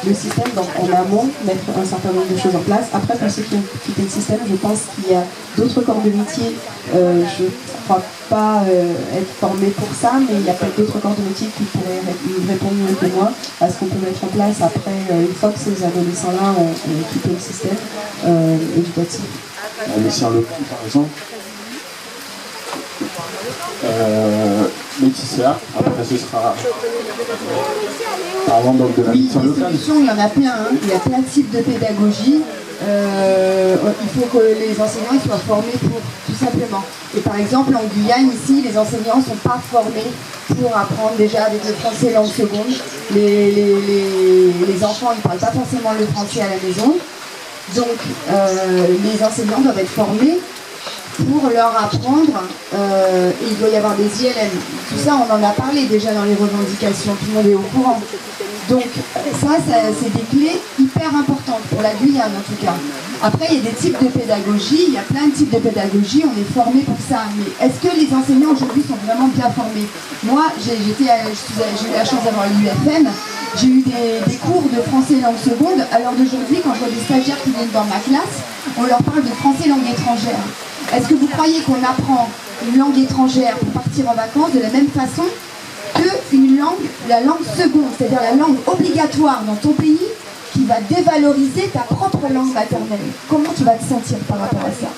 le système, donc en amont, mettre un certain nombre de choses en place. Après, pour ceux qui ont quitté le système, je pense qu'il y a d'autres corps de métier. Je ne crois pas être formée pour ça, mais il y a peut-être d'autres corps de métier qui pourraient répondre mieux que moi à ce qu'on peut mettre en place après, une fois que ces adolescents-là ont quitté le système éducatif. Laetitia Lecomte, par exemple. Laetitia, après ce sera... Parlons donc de la mission locale. Des solutions, il y en a plein. Hein. Il y a plein de types de pédagogie. Il faut que les enseignants soient formés pour, tout simplement. Et par exemple, en Guyane, ici, les enseignants ne sont pas formés pour apprendre déjà avec le français langue seconde. Les enfants, ils ne parlent pas forcément le français à la maison. Donc, les enseignants doivent être formés pour leur apprendre, et il doit y avoir des ILM. Tout ça, on en a parlé déjà dans les revendications, tout le monde est au courant. Donc ça c'est des clés hyper importantes pour la Guyane en tout cas. Après, il y a des types de pédagogie, il y a plein de types de pédagogie, on est formé pour ça. Mais est-ce que les enseignants aujourd'hui sont vraiment bien formés? Moi, j'ai eu la chance d'avoir l'UFM, j'ai eu des cours de français langue seconde. Alors d'aujourd'hui, quand je vois des stagiaires qui viennent dans ma classe, on leur parle de français langue étrangère. Est-ce que vous croyez qu'on apprend une langue étrangère pour partir en vacances de la même façon qu'une langue, la langue seconde, c'est-à-dire la langue obligatoire dans ton pays qui va dévaloriser ta propre langue maternelle? Comment tu vas te sentir par rapport à ça?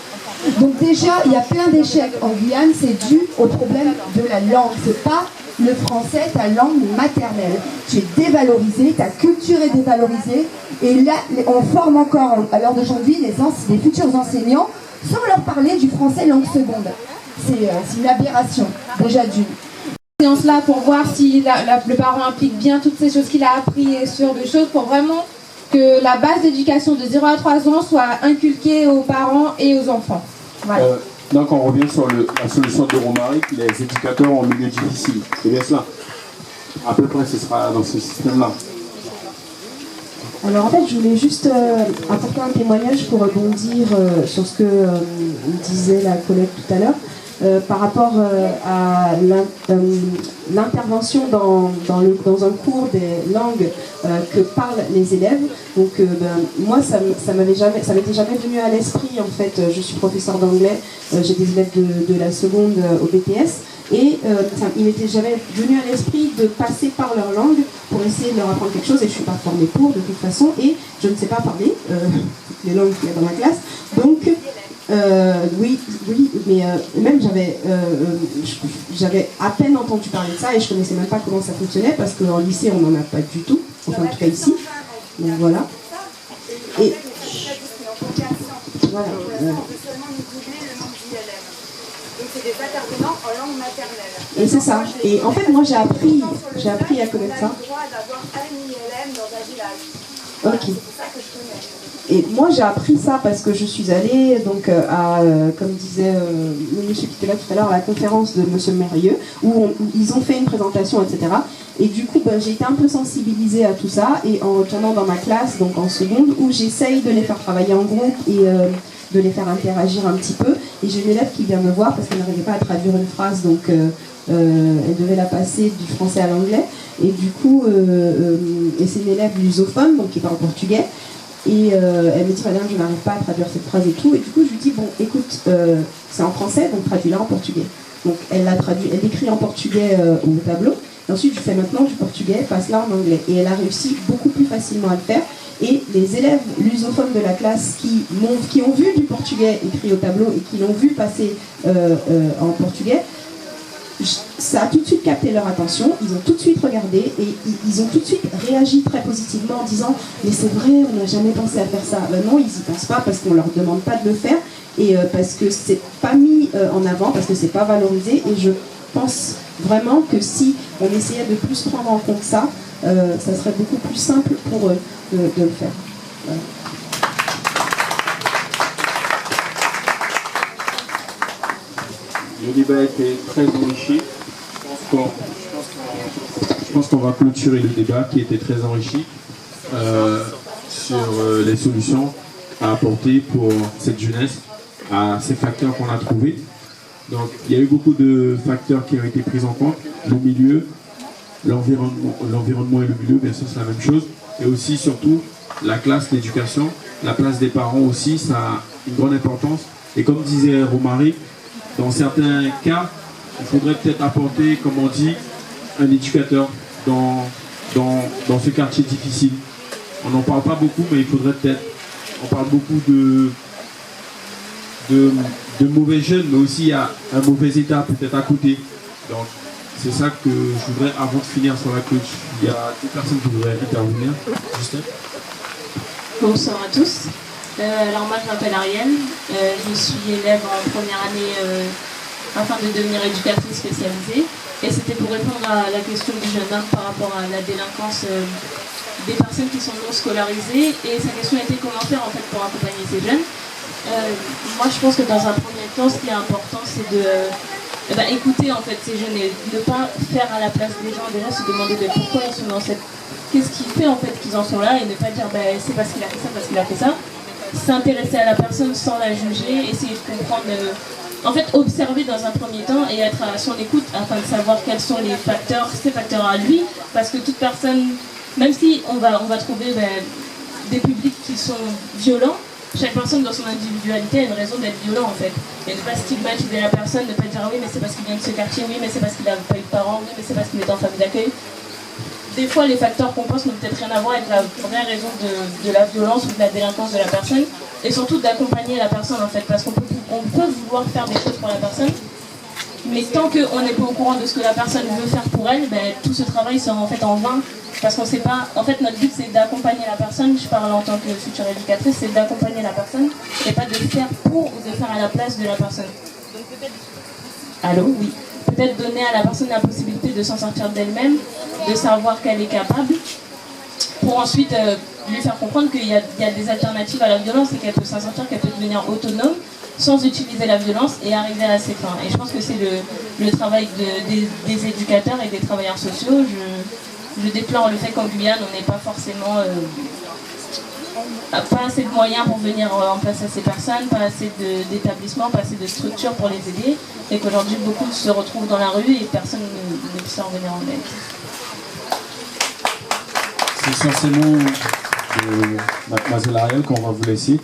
Donc déjà, il y a plein d'échecs en Guyane, c'est dû au problème de la langue. C'est pas le français, ta langue maternelle. Tu es dévalorisé, ta culture est dévalorisée. Et là, on forme encore, à l'heure d'aujourd'hui, les futurs enseignants sans leur parler du français langue seconde. C'est une aberration, déjà d'une. Séance-là pour voir si le parent implique bien toutes ces choses qu'il a appris et sur des choses pour vraiment que la base d'éducation de 0 à 3 ans soit inculquée aux parents et aux enfants. Voilà. Donc on revient sur la solution de Romaric, les éducateurs en milieu difficile. C'est bien cela. À peu près ce sera dans ce système-là. Alors en fait, je voulais juste apporter un témoignage pour rebondir sur ce que disait la collègue tout à l'heure, par rapport à l'intervention dans un cours des langues que parlent les élèves. Donc moi, ça m'était jamais venu à l'esprit en fait. Je suis professeure d'anglais, j'ai des élèves de la seconde au BTS. Et il m'était jamais venu à l'esprit de passer par leur langue pour essayer de leur apprendre quelque chose, et je ne suis pas formée pour de toute façon, et je ne sais pas parler les langues qu'il y a dans ma classe. Donc, oui, mais même j'avais à peine entendu parler de ça, et je ne connaissais même pas comment ça fonctionnait, parce qu'en lycée, on n'en a pas du tout, enfin en tout cas ici. Donc voilà. Et voilà. C'est des intervenants en langue maternelle. Et c'est ça. Et en fait, moi, j'ai appris à connaître ça. On a le droit d'avoir un ILM dans un village. Ok. C'est ça que je connais. Et moi j'ai appris ça parce que je suis allée donc comme disait le monsieur qui était là tout à l'heure, à la conférence de monsieur Mérieux, où ils ont fait une présentation, etc. Et du coup j'ai été un peu sensibilisée à tout ça, et en retournant dans ma classe, donc en seconde, où j'essaye de les faire travailler en groupe et de les faire interagir un petit peu. Et j'ai une élève qui vient me voir parce qu'elle n'arrivait pas à traduire une phrase, donc elle devait la passer du français à l'anglais. Et du coup, et c'est une élève lusophone, donc qui parle portugais. Et elle me dit, madame, je n'arrive pas à traduire cette phrase et tout. Et du coup, je lui dis, bon, écoute, c'est en français, donc traduis-la en portugais. Donc elle l'a traduit, elle écrit en portugais au tableau. Et ensuite, je fais maintenant du portugais, passe-la en anglais. Et elle a réussi beaucoup plus facilement à le faire. Et les élèves lusophones de la classe qui ont vu du portugais écrit au tableau et qui l'ont vu passer en portugais, ça a tout de suite capté leur attention, ils ont tout de suite regardé et ils ont tout de suite réagi très positivement en disant « mais c'est vrai, on n'a jamais pensé à faire ça ». Ben non, ils n'y pensent pas parce qu'on ne leur demande pas de le faire et parce que c'est pas mis en avant, parce que c'est pas valorisé, et je pense vraiment que si on essayait de plus prendre en compte ça, ça serait beaucoup plus simple pour eux de le faire. Voilà. Le débat a été très enrichi. Je pense qu'on va clôturer le débat qui était très enrichi sur les solutions à apporter pour cette jeunesse, à ces facteurs qu'on a trouvés. Donc il y a eu beaucoup de facteurs qui ont été pris en compte. Le milieu, l'environnement et le milieu, bien sûr c'est la même chose. Et aussi surtout la classe, l'éducation, la place des parents aussi, ça a une grande importance. Et comme disait Romaric, dans certains cas, il faudrait peut-être apporter, comme on dit, un éducateur dans ce quartier difficile. On n'en parle pas beaucoup, mais il faudrait peut-être... On parle beaucoup de mauvais jeunes, mais aussi il y a un mauvais état peut-être à côté. Donc c'est ça que je voudrais, avant de finir sur la clôture, il y a des personnes qui voudraient intervenir. Justin. Bonsoir à tous. Alors moi je m'appelle Ariel, je suis élève en première année afin de devenir éducatrice spécialisée, et c'était pour répondre à la question du jeune homme par rapport à la délinquance des personnes qui sont non scolarisées, et sa question était comment faire en fait pour accompagner ces jeunes. Moi je pense que dans un premier temps ce qui est important c'est de écouter en fait ces jeunes et ne pas faire à la place des gens, déjà se demander de pourquoi ils sont dans cette... Qu'est-ce qui fait en fait qu'ils en sont là, et ne pas dire c'est parce qu'il a fait ça, parce qu'il a fait ça. S'intéresser à la personne sans la juger, essayer de comprendre, en fait observer dans un premier temps et être à son écoute afin de savoir quels sont les facteurs, ces facteurs à lui, parce que toute personne, même si on va trouver des publics qui sont violents, chaque personne dans son individualité a une raison d'être violent en fait. Et ne pas stigmatiser la personne, ne pas dire oui mais c'est parce qu'il vient de ce quartier, oui mais c'est parce qu'il n'a pas eu de parents, oui mais c'est parce qu'il est en famille d'accueil. Des fois, les facteurs qu'on pense n'ont peut-être rien à voir avec la vraie raison de la violence ou de la délinquance de la personne, et surtout d'accompagner la personne en fait, parce qu'on peut vouloir faire des choses pour la personne, mais tant qu'on n'est pas au courant de ce que la personne veut faire pour elle, tout ce travail sera en fait en vain, parce qu'on ne sait pas. En fait, notre but c'est d'accompagner la personne. Je parle en tant que future éducatrice, c'est d'accompagner la personne et pas de faire pour ou de faire à la place de la personne. Donc peut-être. Allô, oui. Peut-être donner à la personne la possibilité de s'en sortir d'elle-même, de savoir qu'elle est capable, pour ensuite lui faire comprendre qu'il y a des alternatives à la violence et qu'elle peut s'en sortir, qu'elle peut devenir autonome sans utiliser la violence et arriver à ses fins. Et je pense que c'est le travail des éducateurs et des travailleurs sociaux. Je déplore le fait qu'en Guyane, on n'ait pas forcément... pas assez de moyens pour venir en place à ces personnes, pas assez d'établissements, pas assez de structures pour les aider, et qu'aujourd'hui beaucoup se retrouvent dans la rue et personne ne puisse en venir en aide. C'est sur ces mots de Mademoiselle Ariel qu'on va vous laisser.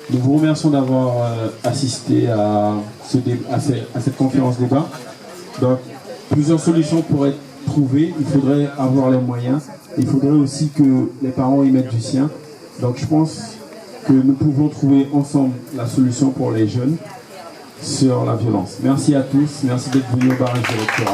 Nous vous remercions d'avoir assisté à cette conférence débat. Donc, plusieurs solutions pourraient être trouvées. Il faudrait avoir les moyens. Il faudrait aussi que les parents y mettent du sien. Donc je pense que nous pouvons trouver ensemble la solution pour les jeunes sur la violence. Merci à tous, merci d'être venus au barrage de lectorat.